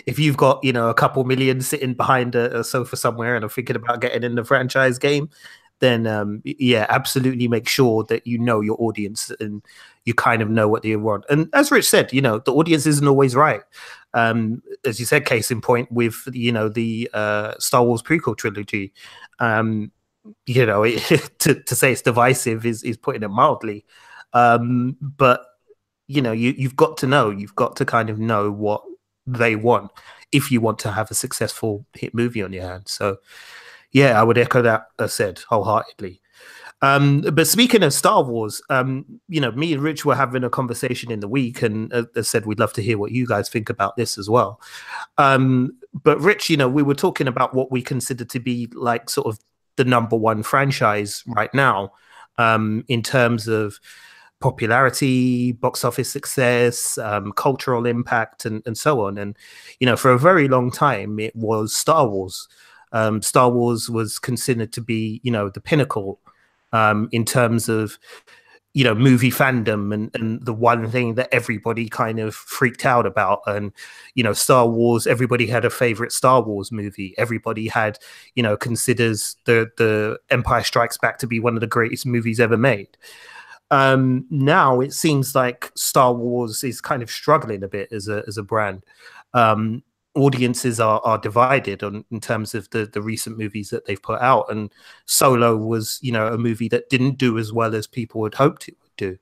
if you've got, a couple million sitting behind a sofa somewhere and are thinking about getting in the franchise game, then absolutely make sure that you know your audience and you kind of know what they want. And as Rich said, the audience isn't always right. As you said, case in point with the Star Wars prequel trilogy. To say it's divisive is putting it mildly. But you've got to kind of know what they want if you want to have a successful hit movie on your hands. So yeah, I would echo that said wholeheartedly. But speaking of Star Wars, me and Rich were having a conversation in the week, and as said, we'd love to hear what you guys think about this as well. But Rich, we were talking about what we consider to be like sort of the number one franchise right now, in terms of popularity, box office success, cultural impact, and so on. And for a very long time, it was Star Wars. Star Wars was considered to be, the pinnacle in terms of, you know, movie fandom and the one thing that everybody kind of freaked out about. And, you know, Star Wars, everybody had a favorite Star Wars movie. Everybody had, you know, considers the Empire Strikes Back to be one of the greatest movies ever made. Now it seems like Star Wars is kind of struggling a bit as a brand. Audiences are divided in terms of the recent movies that they've put out, and Solo was, you know, a movie that didn't do as well as people had hoped it would do.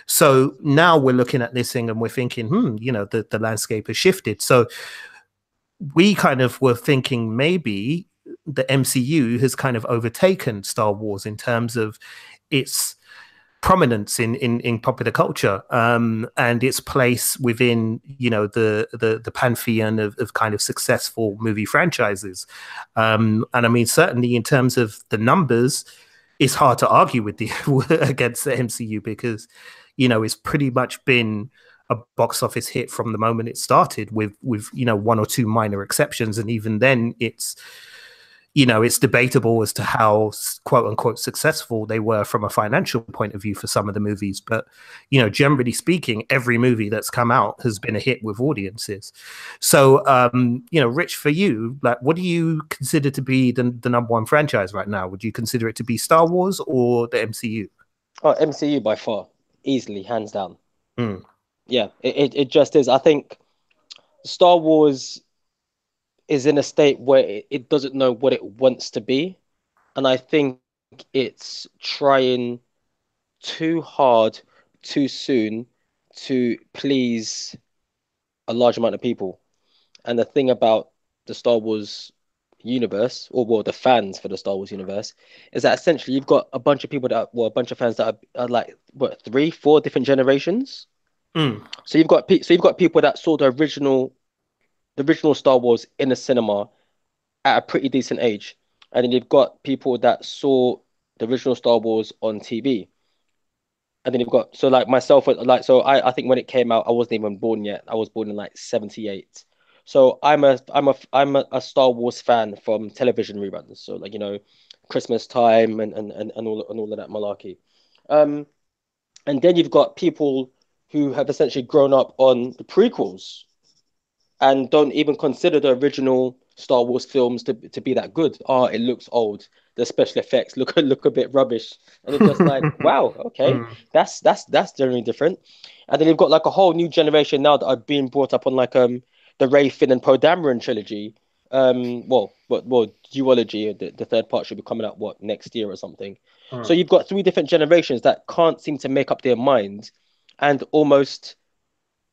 So now we're looking at this thing and we're thinking, you know, the landscape has shifted. So we kind of were thinking maybe the MCU has kind of overtaken Star Wars in terms of its prominence in popular culture, and its place within, you know, the pantheon of kind of successful movie franchises. And I mean, certainly in terms of the numbers, it's hard to argue with against the MCU, because, you know, it's pretty much been a box office hit from the moment it started, with you know, one or two minor exceptions, and even then it's, you know, it's debatable as to how quote unquote successful they were from a financial point of view for some of the movies. But, you know, generally speaking, every movie that's come out has been a hit with audiences. So, you know, Rich, for you, like, what do you consider to be the number one franchise right now? Would you consider it to be Star Wars or the MCU? Oh, MCU by far, easily, hands down. Mm. Yeah, it just is. I think Star Wars is in a state where it doesn't know what it wants to be. And I think it's trying too hard, too soon to please a large amount of people. And the thing about the Star Wars universe, or well, the fans for the Star Wars universe, is that essentially you've got a bunch of people a bunch of fans that are like, what, three, four different generations. Mm. So you've got people that saw the original Star Wars in the cinema at a pretty decent age. And then you've got people that saw the original Star Wars on TV. And then you've got, so like myself, like, so I think when it came out, I wasn't even born yet. I was born in like 78. So I'm a Star Wars fan from television reruns. So like, you know, Christmas time and all of that malarkey. Um, and then you've got people who have essentially grown up on the prequels and don't even consider the original Star Wars films to be that good. Oh, it looks old. The special effects look a bit rubbish, and it's just like, wow, okay, Mm. that's generally different. And then you've got like a whole new generation now that are being brought up on like the Ray Finn and Poe Dameron trilogy. Well, duology. The third part should be coming out what, next year or something. So Mm. you've got three different generations that can't seem to make up their mind, and almost,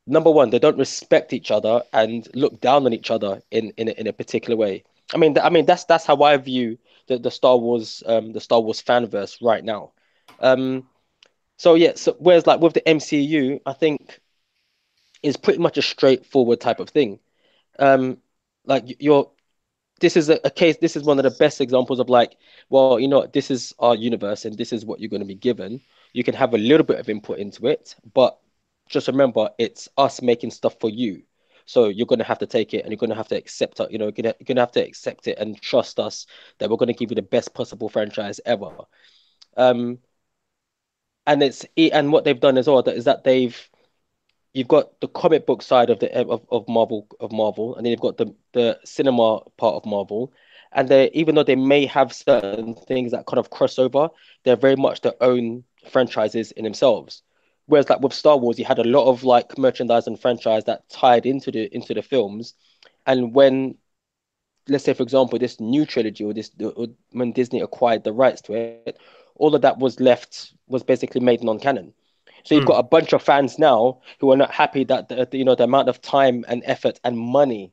number one, they don't respect each other and look down on each other in a particular way. I mean that's how I view the Star Wars fanverse right now. Um, so yeah, so whereas like with the MCU, I think is pretty much a straightforward type of thing. Um, like you're this is a case. This is one of the best examples of like, well, you know what, this is our universe and this is what you're going to be given. You can have a little bit of input into it, but just remember, it's us making stuff for you. So you're going to have to take it and you're going to have to accept it. You know, you're going to have to accept it and trust us that we're going to give you the best possible franchise ever. Um, and what they've done as well is that you've got the comic book side of Marvel, and then you've got the cinema part of Marvel. And they, even though they may have certain things that kind of cross over, they're very much their own franchises in themselves. Whereas like with Star Wars, you had a lot of like merchandise and franchise that tied into the films. And when, let's say for example, this new trilogy or when Disney acquired the rights to it, all of that was basically made non-canon. So you've got Mm. a bunch of fans now who are not happy that the amount of time and effort and money,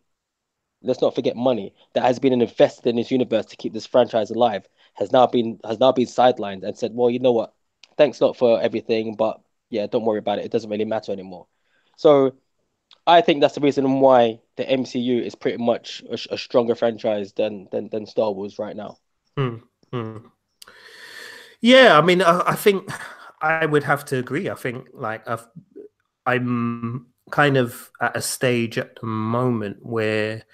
let's not forget money, that has been invested in this universe to keep this franchise alive has now been sidelined and said, well, you know what? Thanks a lot for everything, but yeah, don't worry about it. It doesn't really matter anymore. So I think that's the reason why the MCU is pretty much a stronger franchise than Star Wars right now. Mm. Mm. Yeah, I mean, I think I would have to agree. I think like I'm kind of at a stage at the moment where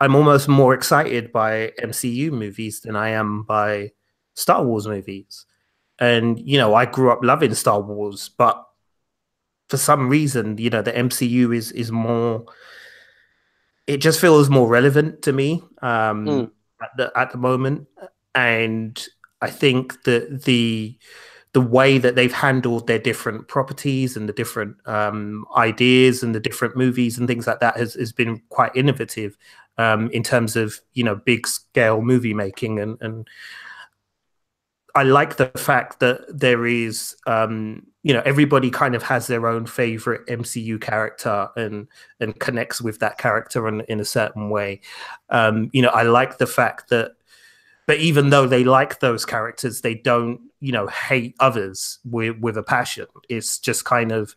I'm almost more excited by MCU movies than I am by Star Wars movies. And I grew up loving Star Wars, but for some reason, the MCU is more. It just feels more relevant to me Mm, at the moment, and I think that the way that they've handled their different properties and the different ideas and the different movies and things like that has been quite innovative in terms of big scale movie making, and I like the fact that there is, everybody kind of has their own favorite MCU character and connects with that character in a certain way. I like the fact that, but even though they like those characters, they don't, hate others with a passion. It's just kind of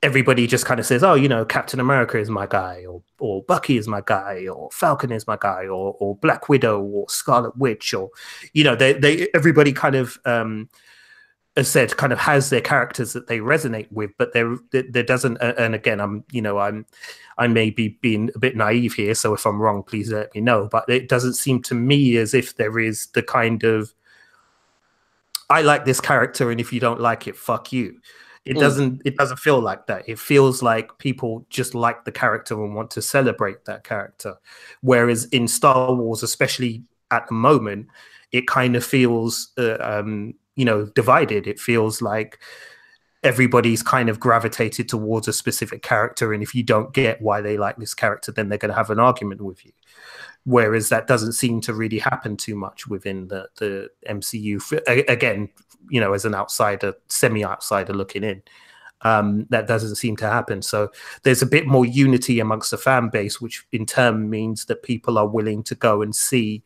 everybody just kind of says, oh, Captain America is my guy, or Bucky is my guy, or Falcon is my guy, or Black Widow, or Scarlet Witch, or they everybody kind of as said, kind of has their characters that they resonate with, but there doesn't. And again, I may be being a bit naive here, so if I'm wrong, please let me know. But it doesn't seem to me as if there is the kind of I like this character, and if you don't like it, fuck you. It doesn't. It doesn't feel like that. It feels like people just like the character and want to celebrate that character. Whereas in Star Wars, especially at the moment, it kind of feels, divided. It feels like everybody's kind of gravitated towards a specific character, and if you don't get why they like this character, then they're going to have an argument with you. Whereas that doesn't seem to really happen too much within the MCU. Again, as an outsider, semi-outsider looking in, that doesn't seem to happen. So there's a bit more unity amongst the fan base, which in turn means that people are willing to go and see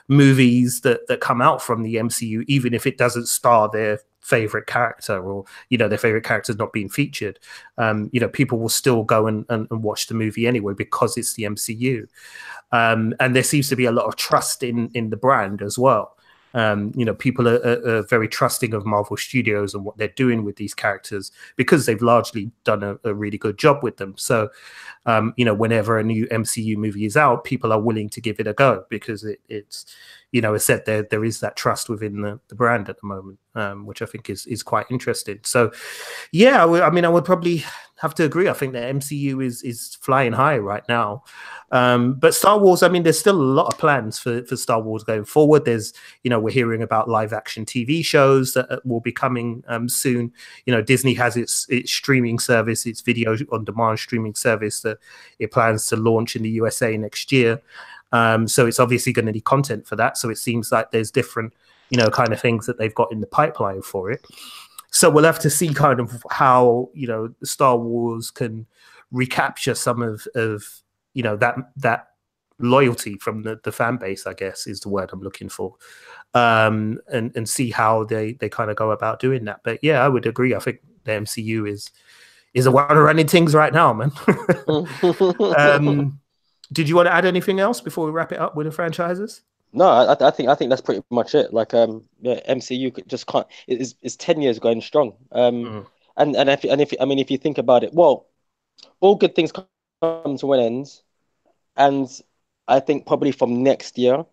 movies that come out from the MCU, even if it doesn't star their favorite character, or their favorite character is not being featured. People will still go and watch the movie anyway because it's the MCU. And there seems to be a lot of trust in the brand as well. People are very trusting of Marvel Studios and what they're doing with these characters because they've largely done a really good job with them. So, whenever a new MCU movie is out, people are willing to give it a go because it's, as said, there is that trust within the brand at the moment, which I think is quite interesting. So, yeah, I would probably have to agree. I think the MCU is flying high right now. But Star Wars, there's still a lot of plans for Star Wars going forward. There's, we're hearing about live action TV shows that will be coming soon. Disney has its streaming service, its video on demand streaming service that it plans to launch in the USA next year. So it's obviously going to need content for that. So it seems like there's different, kind of things that they've got in the pipeline for it. So we'll have to see kind of how, Star Wars can recapture some of that loyalty from the fan base, I guess is the word I'm looking for, and see how they kind of go about doing that. But yeah, I would agree. I think the MCU is a one of running things right now, man. Did you want to add anything else before we wrap it up with the franchises? No, I think that's pretty much it. Like, yeah, MCU just can't. It's 10 years going strong. And if you think about it, well, all good things come to an end, and I think probably from next year,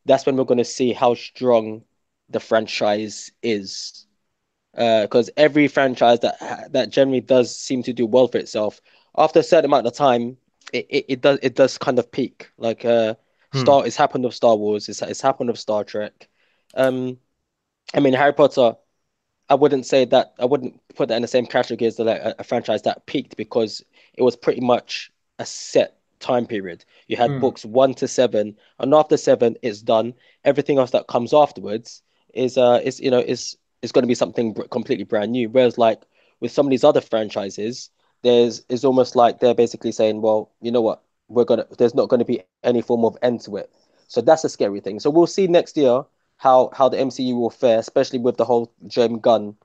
that's when we're going to see how strong the franchise is. Because every franchise that generally does seem to do well for itself, after a certain amount of time, it does kind of peak. Like it's happened with Star Wars, it's happened with Star Trek. Harry Potter, I wouldn't put that in the same category as like a franchise that peaked because it was pretty much a set time period. You had books 1 to 7, and after 7, it's done. Everything else that comes afterwards is going to be something completely brand new. Whereas like with some of these other franchises, it's almost like they're basically saying, well, you know what, there's not going to be any form of end to it. So that's a scary thing. So we'll see next year how the MCU will fare, especially with the whole James Gunn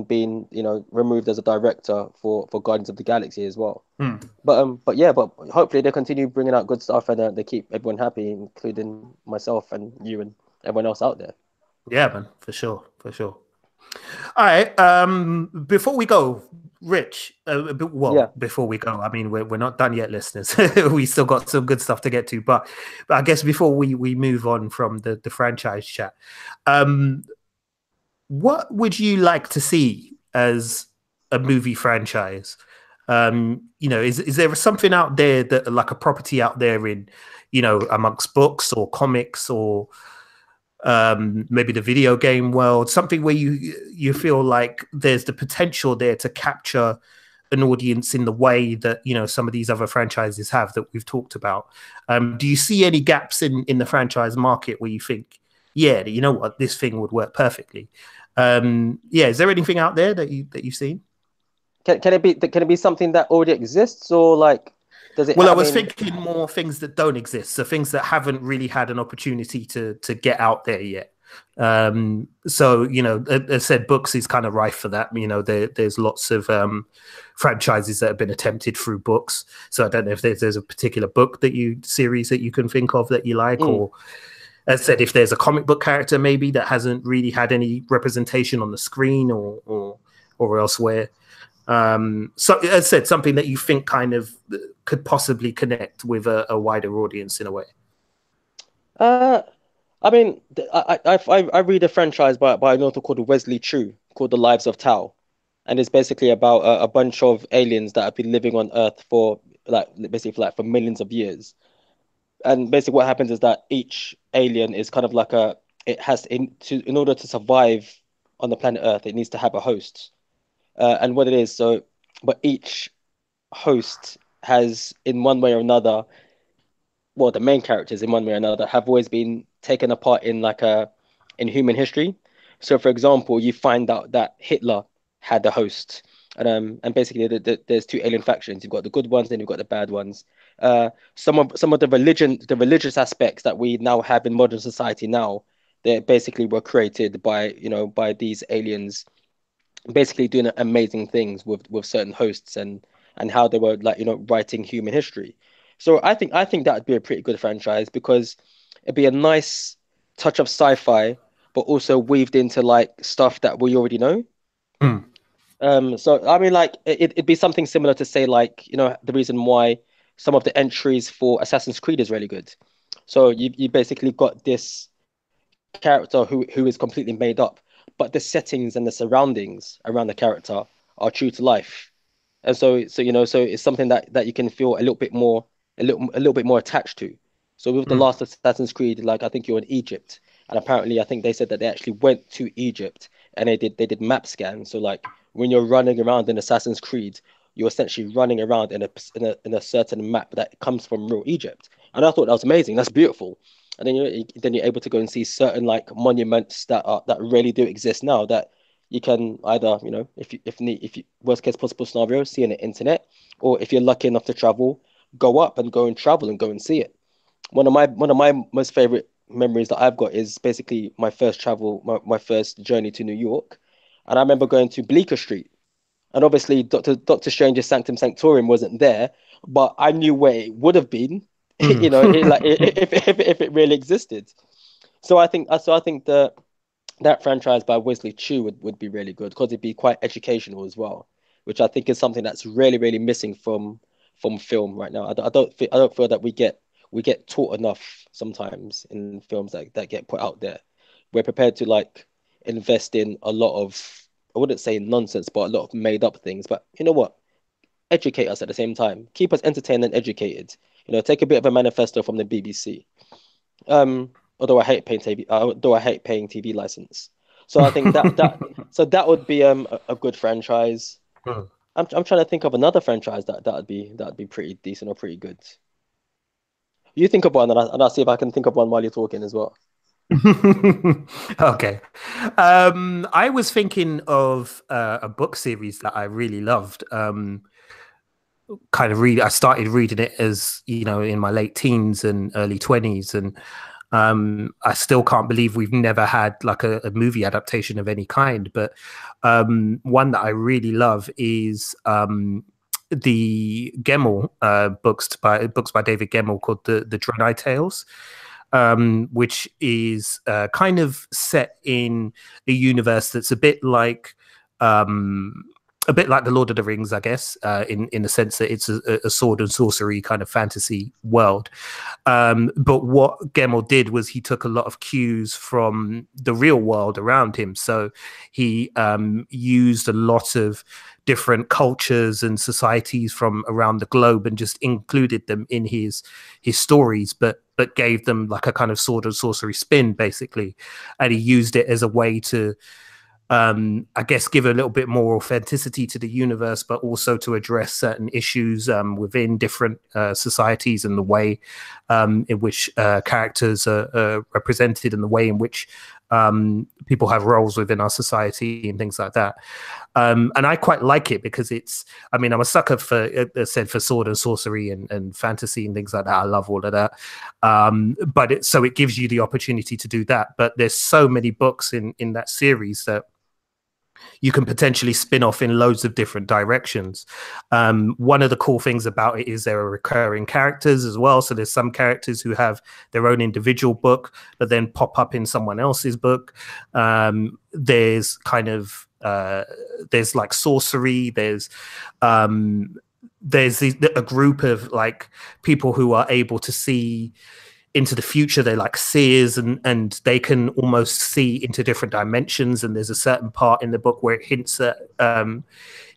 being removed as a director for Guardians of the Galaxy as well. But hopefully they continue bringing out good stuff and they keep everyone happy, including myself and you and everyone else out there. Yeah, man, for sure. All right. Before we go, Rich, Yeah. before we go, I mean, we're not done yet, listeners. We still got some good stuff to get to, but I guess before we move on from the franchise chat, um, what would you like to see as a movie franchise? Is there something out there that like a property out there in, amongst books or comics or maybe the video game world, something where you feel like there's the potential there to capture an audience in the way that some of these other franchises have that we've talked about. Do you see any gaps in the franchise market where you think, yeah, you know what, this thing would work perfectly? Is there anything out there that you've seen? Can it be something that already exists, or like does it? Well, I I was mean, thinking more things that don't exist, so things that haven't really had an opportunity to get out there yet. So as I said, books is kind of rife for that. There's lots of franchises that have been attempted through books. So I don't know if there's a particular book series that you can think of that you like, or as I said, if there's a comic book character maybe that hasn't really had any representation on the screen or elsewhere. So as I said, something that you think kind of could possibly connect with a wider audience in a way. I mean, I read a franchise by an author called Wesley Chu called The Lives of Tao, and it's basically about a bunch of aliens that have been living on Earth for for millions of years. And basically, what happens is that each alien is kind of like in order to survive on the planet Earth, it needs to have a host. And what it is, but each host has, in one way or another, well, the main characters in one way or another have always been taken apart in human history. So, for example, you find out that Hitler had a host, and basically there's two alien factions. You've got the good ones, and you've got the bad ones. Some of the religious aspects that we now have in modern society now, they basically were created by these aliens basically doing amazing things with certain hosts and how they were writing human history. So I think that would be a pretty good franchise because it'd be a nice touch of sci-fi, but also weaved into like stuff that we already know. Mm. So I mean, like it'd be something similar to say like the reason why some of the entries for Assassin's Creed is really good. So you basically got this character who is completely made up, but the settings and the surroundings around the character are true to life. And so it's something that you can feel a little bit more attached to. So with the Mm. last Assassin's Creed, like I think you're in Egypt, and apparently I think they said that they actually went to Egypt and they did map scans. So like when you're running around in Assassin's Creed, you're essentially running around in a certain map that comes from real Egypt. And I thought that was amazing. That's beautiful. And then you're able to go and see certain like monuments that really do exist now that you can either, if you worst case possible scenario, see on the internet, or if you're lucky enough to travel, go up and go and travel and go and see it. One of my most favorite memories that I've got is basically my first journey to New York, and I remember going to Bleecker Street, and obviously Doctor Strange's Sanctum Sanctorum wasn't there, but I knew where it would have been, Mm. if it really existed. So I think that franchise by Wesley Chu would be really good because it'd be quite educational as well, which I think is something that's really, really missing from film right now. I don't feel that we get taught enough sometimes in films that get put out there. We're prepared to like invest in a lot of, I wouldn't say nonsense, but a lot of made up things. But you know what? Educate us at the same time. Keep us entertained and educated. Take a bit of a manifesto from the BBC. Although I hate paying TV license. So I think that would be a good franchise. Mm. I'm trying to think of another franchise that'd be pretty decent or pretty good. You think of one, and I'll see if I can think of one while you're talking as well. Okay. I was thinking of a book series that I really loved. I started reading it as in my late teens and early 20s, and I still can't believe we've never had like a movie adaptation of any kind. But one that I really love is the Gemmell books by David Gemmell called the Draenei Tales, which is kind of set in a universe that's a bit like a bit like the Lord of the Rings, I guess, in the sense that it's a sword and sorcery kind of fantasy world. But what Gemmell did was he took a lot of cues from the real world around him. So he used a lot of different cultures and societies from around the globe and just included them in his stories, but gave them like a kind of sword and sorcery spin, basically. And he used it as a way to I guess give a little bit more authenticity to the universe, but also to address certain issues within different societies and the way in which characters are represented and the way in which people have roles within our society and things like that. And I quite like it because I'm a sucker for, for sword and sorcery and fantasy and things like that. I love all of that. But so it gives you the opportunity to do that. But there's so many books in that series that you can potentially spin off in loads of different directions. One of the cool things about it is there are recurring characters as well. So there's some characters who have their own individual book, but then pop up in someone else's book. There's kind of there's like sorcery. There's a group of like people who are able to see into the future. They're like seers, and they can almost see into different dimensions. And there's a certain part in the book where it hints at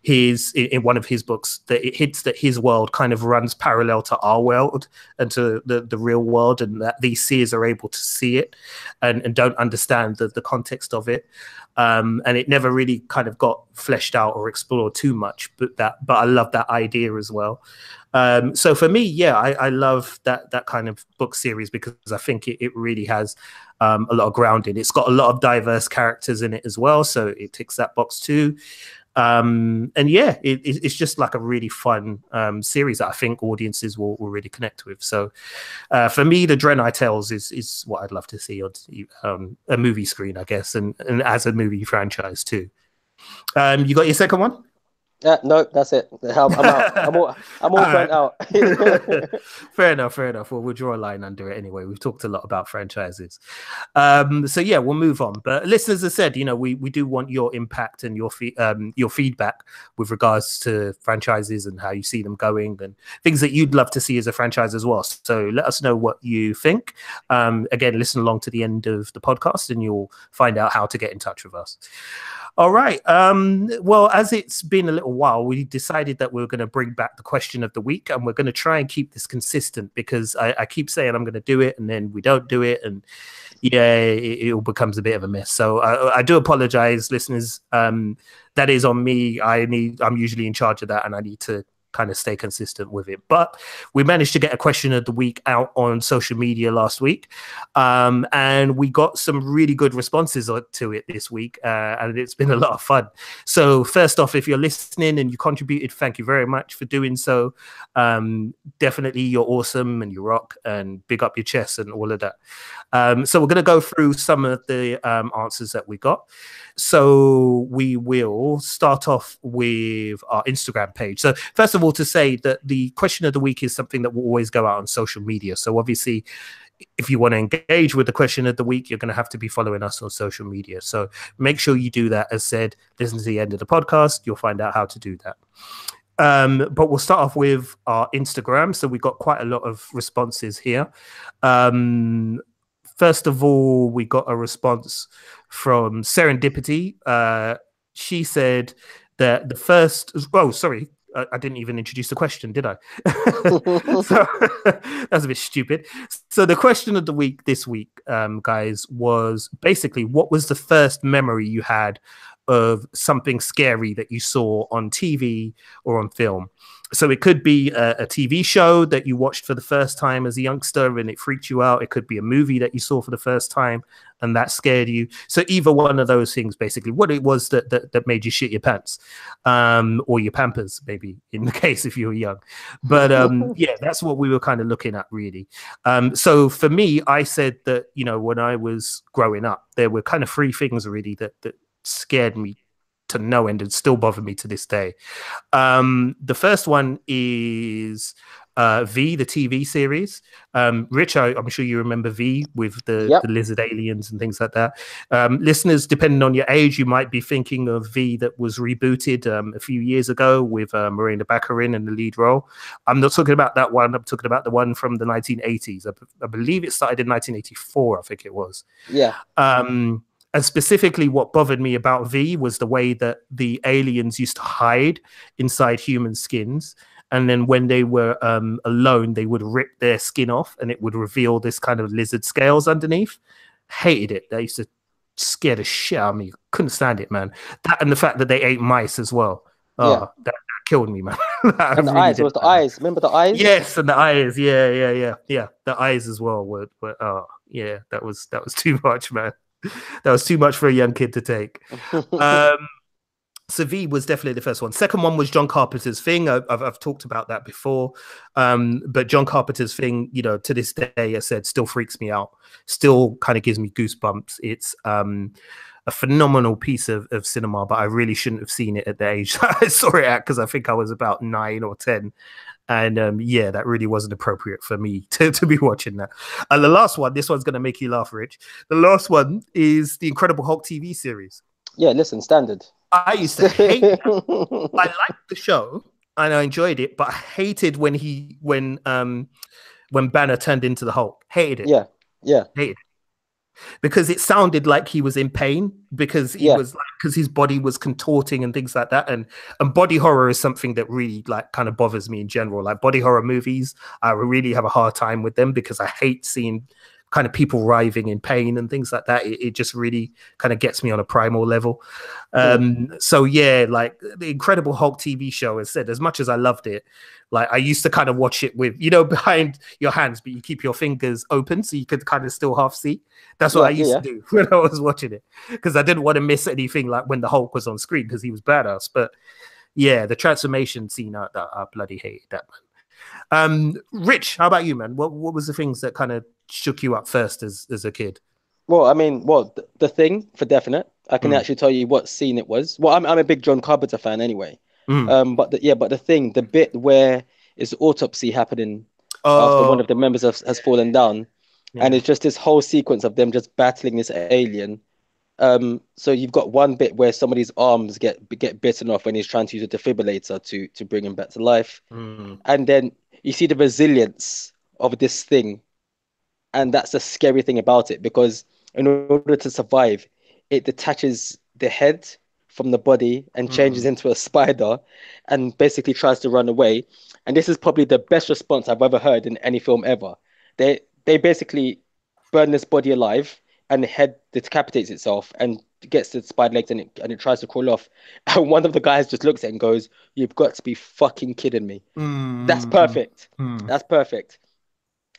in one of his books that it hints that his world kind of runs parallel to our world and to the real world, and that these seers are able to see it and don't understand the context of it. And it never really kind of got fleshed out or explored too much, but I love that idea as well. So for me, yeah, I love that kind of book series because I think it really has a lot of grounding. It's got a lot of diverse characters in it as well, so it ticks that box too. And yeah, it's just like a really fun series that I think audiences will really connect with. So for me, the Draenei Tales is what I'd love to see on a movie screen, I guess, and as a movie franchise too. You got your second one? No, that's it. I'm out. I'm all burnt out. Fair enough. Well, we'll draw a line under it anyway. We've talked a lot about franchises. So yeah, we'll move on. But listeners have said, we do want your impact and your feedback with regards to franchises and how you see them going and things that you'd love to see as a franchise as well. So let us know what you think. Again, listen along to the end of the podcast and you'll find out how to get in touch with us. All right. Well, as it's been a little while, we decided that we were going to bring back the question of the week, and we're going to try and keep this consistent because I keep saying I'm going to do it and then we don't do it, and yeah, it all becomes a bit of a mess. So I do apologize, listeners. That is on me. I'm usually in charge of that, and I need to kind of stay consistent with it. But we managed to get a question of the week out on social media last week, and we got some really good responses to it this week, and it's been a lot of fun. So first off, if you're listening and you contributed, thank you very much for doing so. Definitely, you're awesome and you rock, and big up your chest and all of that. So we're going to go through some of the answers that we got. So we will start off with our Instagram page. So first of all, to say that the question of the week is something that will always go out on social media. So obviously, if you want to engage with the question of the week, you're going to have to be following us on social media. So make sure you do that. As said, listen to the end of the podcast. You'll find out how to do that. But we'll start off with our Instagram. So we got quite a lot of responses here. First of all, we got a response from Serendipity. She said that the first... Oh, sorry. I didn't even introduce the question, did I? So that's a bit stupid. So the question of the week this week, guys, was basically, what was the first memory you had of something scary that you saw on TV or on film? So it could be a TV show that you watched for the first time as a youngster and it freaked you out. It could be a movie that you saw for the first time and that scared you. So either one of those things, basically, what it was that made you shit your pants, or your Pampers, maybe in the case if you were young. But yeah, that's what we were kind of looking at, really. So for me, I said that, when I was growing up, there were kind of three things really that scared me to no end and still bother me to this day. The first one is V, the TV series. Rich, I'm sure you remember V with Yep. the lizard aliens and things like that. Listeners, depending on your age, you might be thinking of V that was rebooted a few years ago with Marina Baccarin in the lead role. I'm not talking about that one. I'm talking about the one from the 1980s. I believe it started in 1984, I think it was. Yeah. And specifically, what bothered me about V was the way that the aliens used to hide inside human skins. And then when they were alone, they would rip their skin off and it would reveal this kind of lizard scales underneath. Hated it. They used to scare the shit out of me. Couldn't stand it, man. That and the fact that they ate mice as well. Oh, Yeah. that killed me, man. And the eyes. It was the eyes. Remember the eyes? Yes, and the eyes. Yeah. The eyes as well were oh, yeah, that was too much, man. That was too much for a young kid to take. So V was definitely the first one. Second one was John Carpenter's Thing. I've talked about that before. But John Carpenter's Thing, you know, to this day, I said, still freaks me out. Still kind of gives me goosebumps. It's a phenomenal piece of cinema, but I really shouldn't have seen it at the age that I saw it at, because I think I was about 9 or 10. And yeah, that really wasn't appropriate for me to be watching that. And the last one, this one's going to make you laugh, Rich. The last one is the Incredible Hulk TV series. Yeah, listen, standard. I used to hate that. I liked the show and I enjoyed it, but I hated when Banner turned into the Hulk. Hated it. Yeah. Hated it. Because it sounded like he was in pain, because because his body was contorting and things like that. And body horror is something that really like kind of bothers me in general. Like body horror movies, I really have a hard time with them because I hate seeing kind of people writhing in pain and things like that. It just really kind of gets me on a primal level. So yeah, like the Incredible Hulk TV show, as said, as much as I loved it, like I used to kind of watch it with, you know, behind your hands, but you keep your fingers open so you could kind of still half see. That's what I used to do when I was watching it, because I didn't want to miss anything like when the Hulk was on screen, because he was badass. But yeah, the transformation scene, I bloody hated that, man. Rich, how about you, man? What was the things that kind of shook you up first as a kid? Well, I mean, the Thing for definite. I can actually tell you what scene it was. Well, I'm a big John Carpenter fan anyway. But the Thing, the bit where it's autopsy happening after one of the members has fallen down, and it's just this whole sequence of them just battling this alien. So you've got one bit where somebody's arms get bitten off when he's trying to use a defibrillator to bring him back to life, and then you see the resilience of this thing. And that's the scary thing about it, because in order to survive, it detaches the head from the body and changes into a spider and basically tries to run away. And this is probably the best response I've ever heard in any film ever. They basically burn this body alive, and the head decapitates itself and gets the spider legs, and it tries to crawl off. And one of the guys just looks at it and goes, "You've got to be fucking kidding me." That's perfect. That's perfect.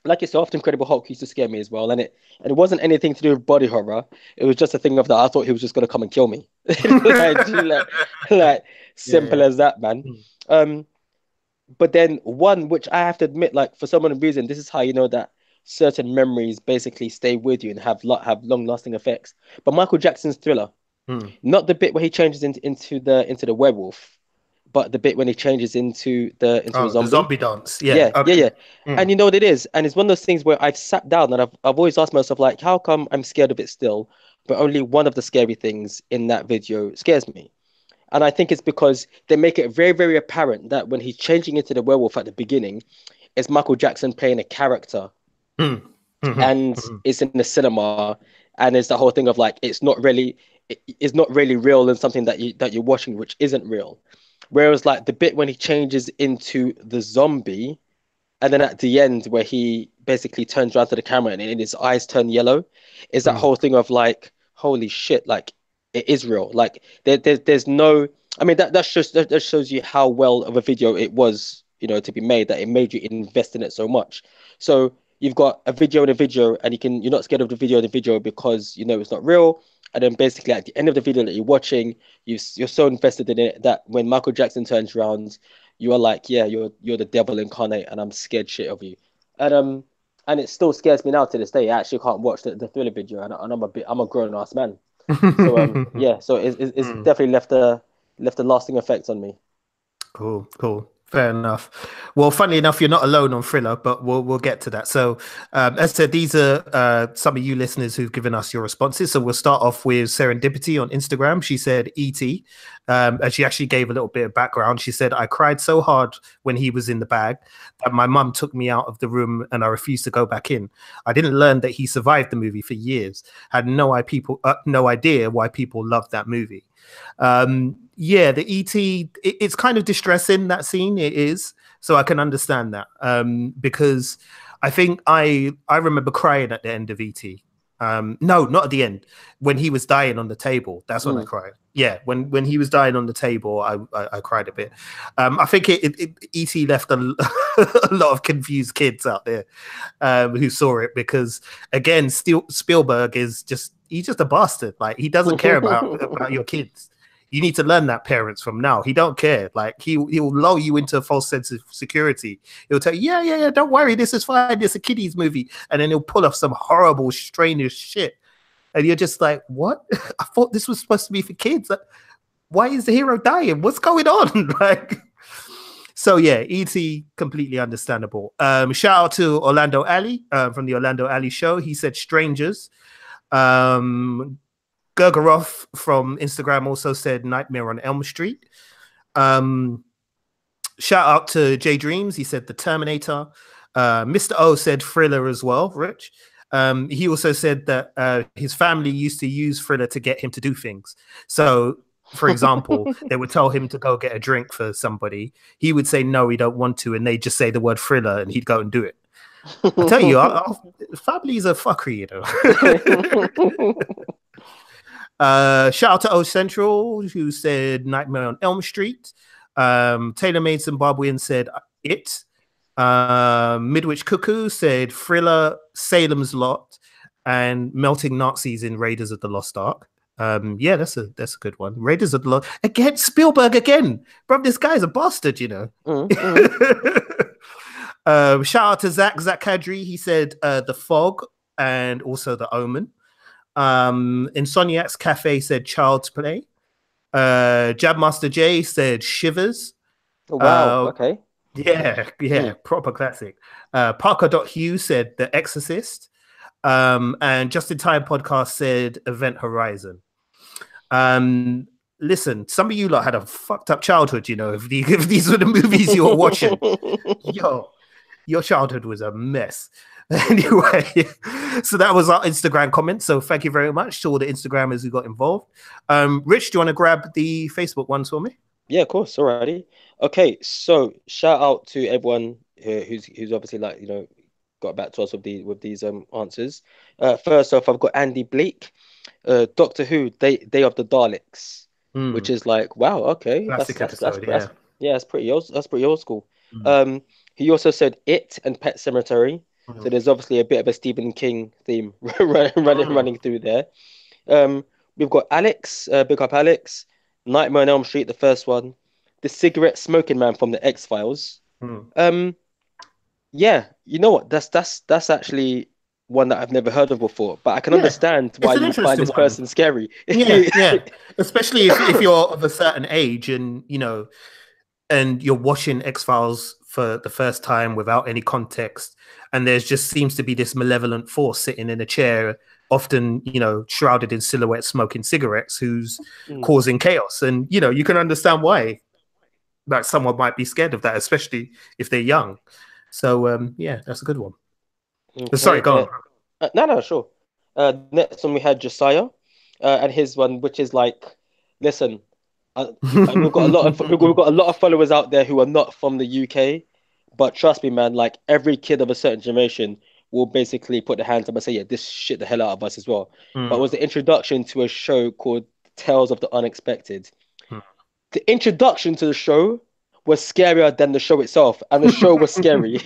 Like yourself, Incredible Hulk used to scare me as well, and it wasn't anything to do with body horror. It was just a thing of that I thought he was just gonna come and kill me, like simple as that, man. But then one which I have to admit, like for some reason, this is how you know that certain memories basically stay with you and have long lasting effects. But Michael Jackson's Thriller, not the bit where he changes into the werewolf, but the bit when he changes into a zombie. The zombie dance. Yeah. And you know what it is? And it's one of those things where I've sat down and I've always asked myself, like, how come I'm scared of it still, but only one of the scary things in that video scares me? And I think it's because they make it very, very apparent that when he's changing into the werewolf at the beginning, it's Michael Jackson playing a character. And it's in the cinema, and it's the whole thing of like it's not really real, and something that you're watching which isn't real. Whereas like the bit when he changes into the zombie, and then at the end where he basically turns around to the camera and his eyes turn yellow, is that whole thing of like, holy shit, like it is real. Like there's no, I mean that shows you how well of a video it was, you know, to be made, that it made you invest in it so much. So you've got a video and a video, and you're not scared of the video and the video because you know it's not real. And then basically at the end of the video that you're watching, you're so invested in it that when Michael Jackson turns around, you are like, yeah, you're the devil incarnate, and I'm scared shit of you. And it still scares me now to this day. I actually can't watch the Thriller video, and I'm a grown ass man. So yeah, so it's definitely left a lasting effect on me. Cool. Fair enough. Well, funnily enough, you're not alone on Thriller, but we'll get to that. So, as I said, these are some of you listeners who've given us your responses. So we'll start off with Serendipity on Instagram. She said E.T. And she actually gave a little bit of background. She said, "I cried so hard when he was in the bag that my mum took me out of the room and I refused to go back in. I didn't learn that he survived the movie for years. Had no idea why people loved that movie." Yeah, the ET, it's kind of distressing, that scene. It is, so I can understand that, because I think I remember crying at the end of ET. No, not at the end, when he was dying on the table. That's when I cried. Yeah, when he was dying on the table, I cried a bit. I think ET left a lot of confused kids out there who saw it, because again, Spielberg is he's just a bastard. Like, he doesn't care about your kids. You need to learn that, parents, from now. He don't care. Like, he'll lull you into a false sense of security. He'll tell you, yeah, don't worry, this is fine. It's a kiddies movie. And then he'll pull off some horrible, strange shit. And you're just like, what? I thought this was supposed to be for kids. Like, why is the hero dying? What's going on? Like, so yeah, E.T. completely understandable. Shout out to Orlando Alley from the Orlando Alley Show. He said Strangers. Gergerov from Instagram also said Nightmare on Elm Street. Shout out to J Dreams. He said The Terminator. Mr. O said Thriller as well, Rich. He also said that his family used to use Thriller to get him to do things. So, for example, they would tell him to go get a drink for somebody. He would say, no, he don't want to. And they'd just say the word Thriller and he'd go and do it. I tell you, families are fuckery, you know. Shout out to O Central, who said Nightmare on Elm Street. Taylor Made Zimbabwean said It. Midwich Cuckoo said Thriller, Salem's Lot, and Melting Nazis in Raiders of the Lost Ark. Yeah, that's a good one. Raiders of the Lost again. Spielberg again, bro. This guy's a bastard, you know. Shout out to Zach Kadri. He said The Fog and also The Omen. Insomniac's Cafe said Child's Play. Jabmaster J said Shivers. Oh, wow. Okay. Yeah, proper classic. Parker.Hugh said The Exorcist. And Just in Time Podcast said Event Horizon. Listen, some of you lot had a fucked up childhood, you know, if these were the movies you were watching. Yo, your childhood was a mess. Anyway, so that was our Instagram comment. So thank you very much to all the Instagrammers who got involved. Rich, do you want to grab the Facebook ones for me? Yeah, of course. Alrighty. Okay, so shout out to everyone who's obviously, like, you know, got back to us with these answers. First off, I've got Andy Bleak, Doctor Who, Day of the Daleks, which is like, wow, okay, classic episode. That's pretty old school. He also said It and Pet Cemetery. So there's obviously a bit of a Stephen King theme running through there. We've got Alex, big up Alex, Nightmare on Elm Street, the first one, the cigarette smoking man from the X-Files. Yeah, you know what? That's actually one that I've never heard of before, but I can understand why you find this person scary. Yeah. Especially if you're of a certain age and, you know, and you're watching X-Files for the first time without any context, and there's just seems to be this malevolent force sitting in a chair, often, you know, shrouded in silhouette, smoking cigarettes, who's causing chaos. And, you know, you can understand why, like, someone might be scared of that, especially if they're young. So, yeah, that's a good one. Okay. Sorry, go on. No, sure. Next one we had Josiah, and his one, which is like, listen, we've got a lot of followers out there who are not from the UK, but trust me, man, like, every kid of a certain generation will basically put their hands up and say, yeah, this shit the hell out of us as well. But it was the introduction to a show called Tales of the Unexpected. The introduction to the show was scarier than the show itself, and the show was scary.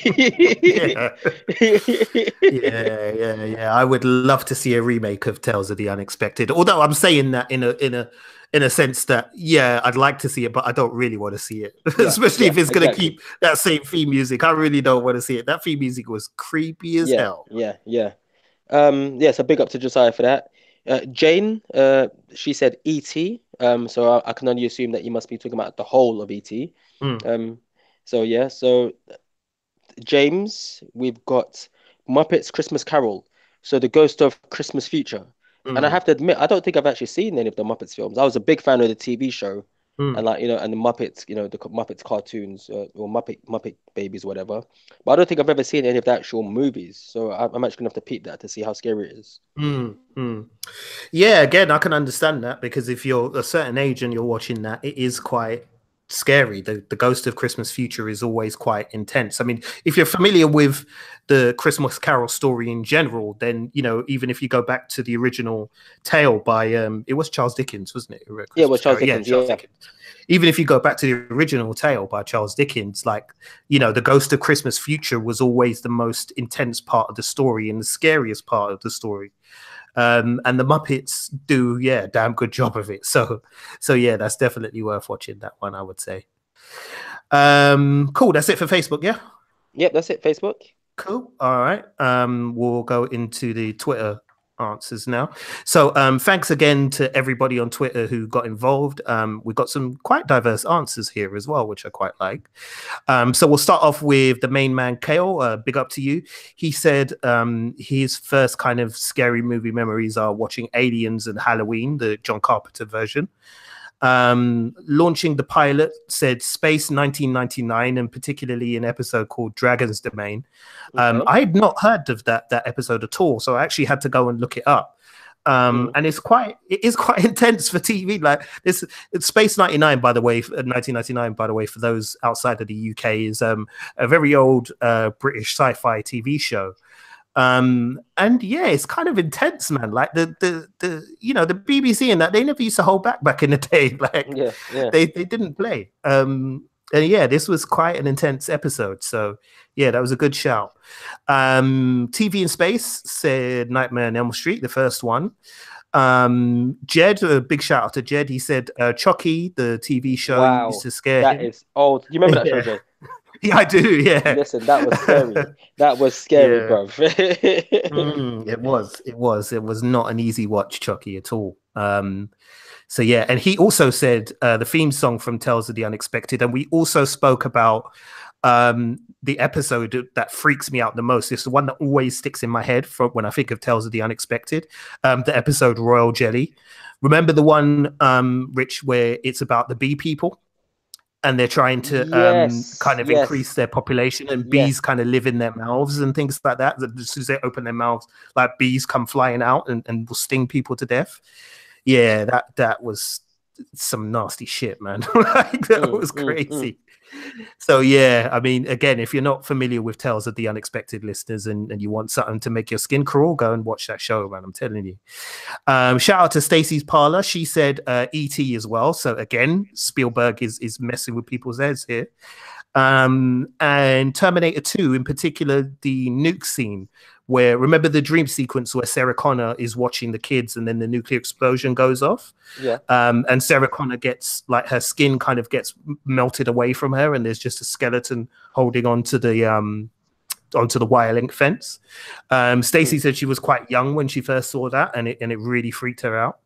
Yeah. I would love to see a remake of Tales of the Unexpected. Although I'm saying that in a sense that, yeah, I'd like to see it, but I don't really want to see it. Especially if it's going to keep that same theme music. I really don't want to see it. That theme music was creepy as hell. Yeah. So big up to Josiah for that. Jane, she said E.T. So I can only assume that you must be talking about the whole of E.T. So yeah, so James, we've got Muppets Christmas Carol, so the Ghost of Christmas Future. And I Mm, have to admit, I don't think I've actually seen any of the Muppets films. I was a big fan of the TV show, and mm. like and the Muppets, the Muppets cartoons, or Muppet Babies, whatever. But I don't think I've ever seen any of the actual movies. So I'm actually gonna have to peep that to see how scary it is. Mm, mm. Yeah, again, I can understand that because if you're a certain age and you're watching that, it is quite scary. The Ghost of Christmas Future is always quite intense. I mean, if you're familiar with the Christmas Carol story in general, then even if you go back to the original tale by it was Charles Dickens, wasn't it? Yeah, well, Christmas Charles Carol, yeah, Dickens, Charles yeah, Dickens. Even if you go back to the original tale by Charles Dickens, like the Ghost of Christmas Future was always the most intense part of the story and the scariest part of the story. And the Muppets do, yeah, damn good job of it. So yeah, that's definitely worth watching that one, I would say. Cool. That's it for Facebook. Yeah. yep. That's it. Facebook. Cool. All right. We'll go into the Twitter answers now. So thanks again to everybody on Twitter who got involved. We got some quite diverse answers here as well, which I quite like. So we'll start off with the main man, Kale. Big up to you. He said his first kind of scary movie memories are watching Aliens and Halloween, the John Carpenter version. Launching the pilot said Space 1999, and particularly an episode called Dragon's Domain. Okay. I had not heard of that episode at all, so I actually had to go and look it up. And it is quite intense for TV. Like it's Space 99, by the way, 1999, by the way, for those outside of the UK, is a very old British sci-fi TV show. And yeah, it's kind of intense, man. Like the BBC and that, they never used to hold back in the day. Like yeah. they didn't play. And yeah, this was quite an intense episode. So yeah, that was a good shout. TV in Space said Nightmare on Elm Street, the first one. Jed, a big shout out to Jed. He said Chucky, the TV show, Wow, used to scare that him. is old. Do you remember that show, Yeah. Jay? Yeah, I do. Yeah. Listen, that was scary. That was scary, Yeah. bro. It was not an easy watch, Chucky, at all. So yeah, and he also said the theme song from Tales of the Unexpected, and we also spoke about the episode that freaks me out the most. It's the one that always sticks in my head from when I think of Tales of the Unexpected. The episode Royal Jelly. Remember the one, Rich, where it's about the bee people? And they're trying to kind of increase their population, and bees kind of live in their mouths and things like that. As soon as they open their mouths, like bees come flying out and will sting people to death. Yeah, that was some nasty shit, man. Like that was crazy. So yeah, I mean, again, if you're not familiar with Tales of the Unexpected, listeners, and you want something to make your skin crawl, go and watch that show, man. I'm telling you. Shout out to Stacey's Parlor. She said E.T. as well. So again, Spielberg is messing with people's heads here. And Terminator 2, in particular, the nuke scene, where remember the dream sequence where Sarah Connor is watching the kids and then the nuclear explosion goes off. Yeah. And Sarah Connor gets, like, her skin kind of gets melted away from her, and there's just a skeleton holding onto the wire link fence. Stacey said she was quite young when she first saw that, and it really freaked her out.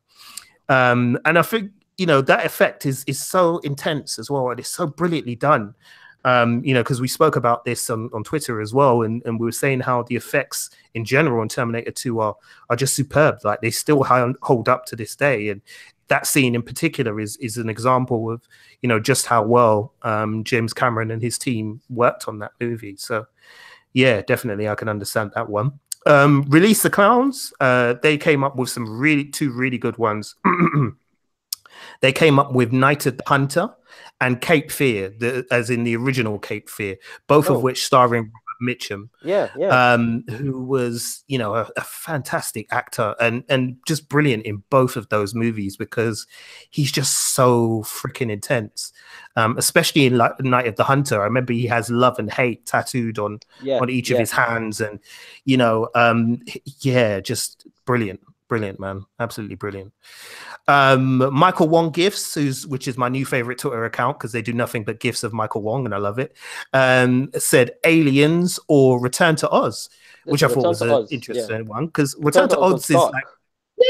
And I think that effect is so intense as well, and it's so brilliantly done. Because we spoke about this on Twitter as well, and we were saying how the effects in general in Terminator 2 are just superb. Like they still hold up to this day, and that scene in particular is an example of just how well James Cameron and his team worked on that movie. So yeah, definitely I can understand that one. Release the Clowns, they came up with two really good ones. They came up with Night of the Hunter and Cape Fear, as in the original Cape Fear, both of which starring Robert Mitchum, who was, a fantastic actor and just brilliant in both of those movies because he's just so freaking intense. Especially in Night of the Hunter, I remember he has love and hate tattooed on each of his hands, and just brilliant, man, absolutely brilliant. Michael Wong Gifts, which is my new favorite Twitter account because they do nothing but gifs of Michael Wong, and I love it. Said Aliens or Return to Oz, which I thought was an interesting one because Return to Oz is like,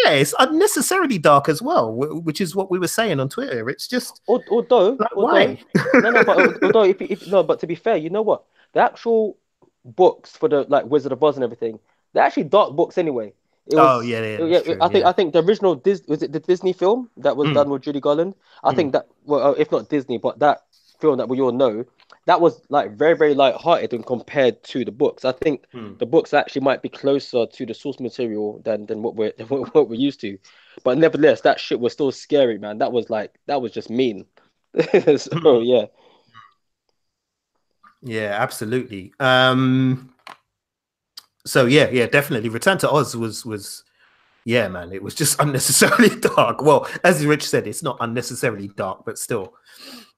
Yeah, it's unnecessarily dark as well, which is what we were saying on Twitter. It's just Although, why? no, but although if no, but to be fair, you know what? The actual books for the like Wizard of Oz and everything, they're actually dark books anyway. It Oh was, yeah, yeah. that's true. Yeah. I think the original was it the Disney film that was done with Judy Garland? I think that, well, if not Disney, but that film that we all know, that was like very, very light-hearted and compared to the books. I think the books actually might be closer to the source material than what we're what we're used to. But nevertheless, that shit was still scary, man. That was just mean. So yeah. Yeah, absolutely. So yeah, definitely. Return to Oz was yeah, man. It was just unnecessarily dark. Well, as Rich said, it's not unnecessarily dark, but still,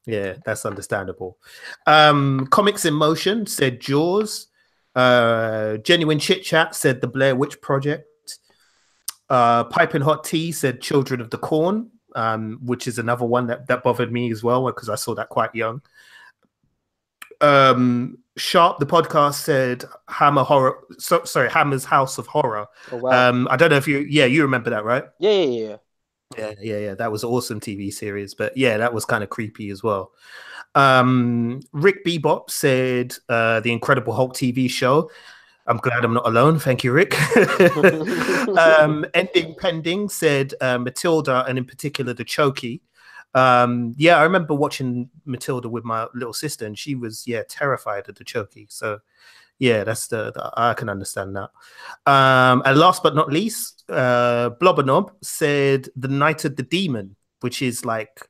yeah, that's understandable. Comics in Motion said Jaws. Genuine Chit Chat said The Blair Witch Project. Piping Hot Tea said Children of the Corn, which is another one that bothered me as well because I saw that quite young. Sharp the podcast said Hammer Horror. Sorry, Hammer's House of Horror. Oh, wow. I don't know if you remember that, right? Yeah. That was an awesome TV series, but yeah, that was kind of creepy as well. Rick Bebop said the Incredible Hulk TV show. I'm glad I'm not alone. Thank you, Rick. Ending Pending said Matilda, and in particular the Chokey. Yeah, I remember watching Matilda with my little sister, and she was terrified of the Chokey. So yeah, that's the I can understand that. And last but not least, Blobbernob said The Night of the Demon, which is like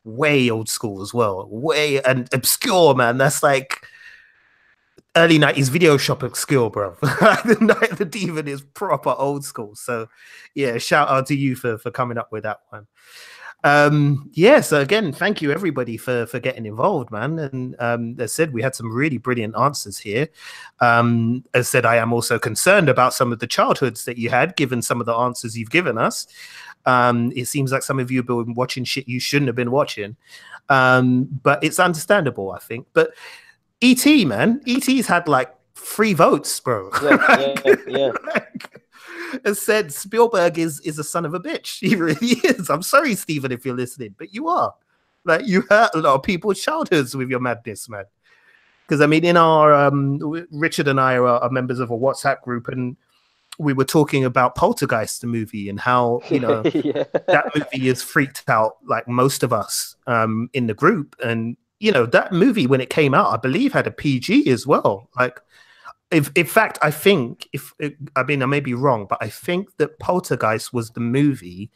way old school as well, way and obscure, man. That's like early 90s video shop obscure, bro. The Night of the Demon is proper old school. So yeah, shout out to you for coming up with that one. So again, thank you everybody for getting involved, man. And as said, we had some really brilliant answers here. As said, I am also concerned about some of the childhoods that you had, given some of the answers you've given us. It seems like some of you have been watching shit you shouldn't have been watching, but it's understandable, I think. But E.T., man, E.T.'s had like 3 votes, bro. Yeah. As said, Spielberg is a son of a bitch. He really is. I'm sorry, Stephen, if you're listening, but you are. Like, you hurt a lot of people's childhoods with your madness, man. Because I mean, in our Richard and I are members of a WhatsApp group, and we were talking about Poltergeist, the movie, and how that movie has freaked out like most of us in the group. And that movie, when it came out, I believe had a PG as well. Like, in fact, I think I may be wrong, but I think that Poltergeist was the movie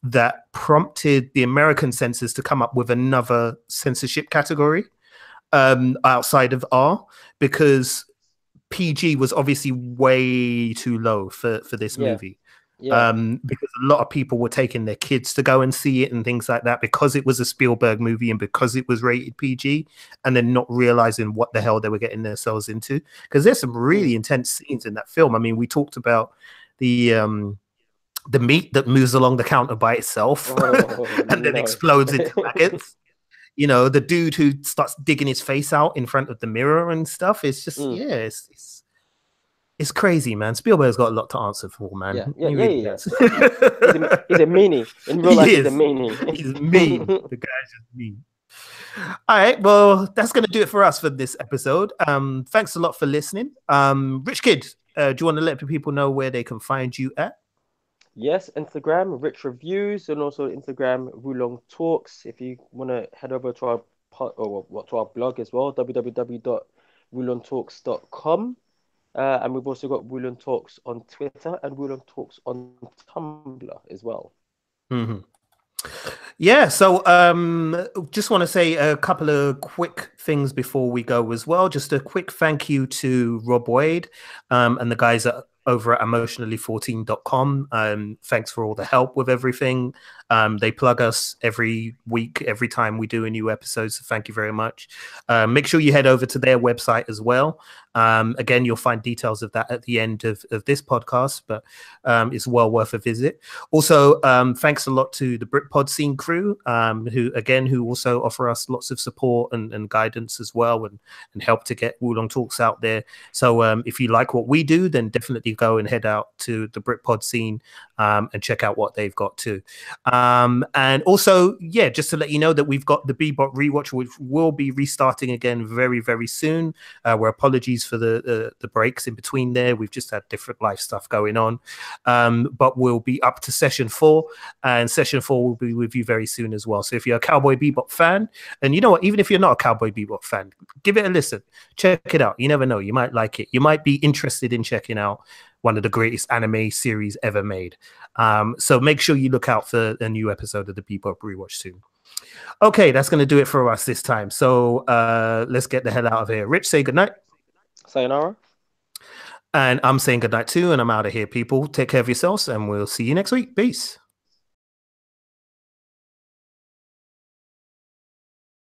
that prompted the American censors to come up with another censorship category outside of R, because PG was obviously way too low for this movie. Because a lot of people were taking their kids to go and see it and things like that, because it was a Spielberg movie and because it was rated PG, and then not realizing what the hell they were getting themselves into. Because there's some really intense scenes in that film. I mean, we talked about the meat that moves along the counter by itself and then explodes into maggots. The dude who starts digging his face out in front of the mirror and stuff. It's just it's crazy, man. Spielberg's got a lot to answer for, man. Yeah. He's a meanie. In real life, he's a meanie. He's mean. The guy's just mean. All right, well, that's going to do it for us for this episode. Thanks a lot for listening. Rich Kid, do you want to let people know where they can find you at? Yes, Instagram, Rich Reviews, and also Instagram, Wulong Talks. If you want to head over to our to our blog as well, www.wulongtalks.com. And we've also got Wulong Talks on Twitter and Wulong Talks on Tumblr as well. Mm-hmm. Yeah, so just want to say a couple of quick things before we go as well. Just a quick thank you to Rob Wade and the guys over at emotionally14.com. Thanks for all the help with everything. They plug us every week, every time we do a new episode, so thank you very much. Make sure you head over to their website as well. Again, you'll find details of that at the end of this podcast, but it's well worth a visit. Also, thanks a lot to the Britpod Scene crew, who also offer us lots of support and guidance as well, and help to get Wulong Talks out there. So if you like what we do, then definitely go and head out to the Britpod scene and check out what they've got too. And also, yeah, just to let you know that we've got the Bebop rewatch, which will be restarting again very, very soon. We're apologies for the breaks in between there. We've just had different life stuff going on. But we'll be up to session 4, and session 4 will be with you very soon as well. So if you're a Cowboy Bebop fan, and you know what, even if you're not a Cowboy Bebop fan, give it a listen. Check it out. You never know. You might like it. You might be interested in checking out one of the greatest anime series ever made. So make sure you look out for a new episode of the Bebop Rewatch soon. Okay, that's going to do it for us this time. So let's get the hell out of here. Rich, say goodnight. Sayonara. And I'm saying goodnight too, and I'm out of here, people. Take care of yourselves, and we'll see you next week. Peace.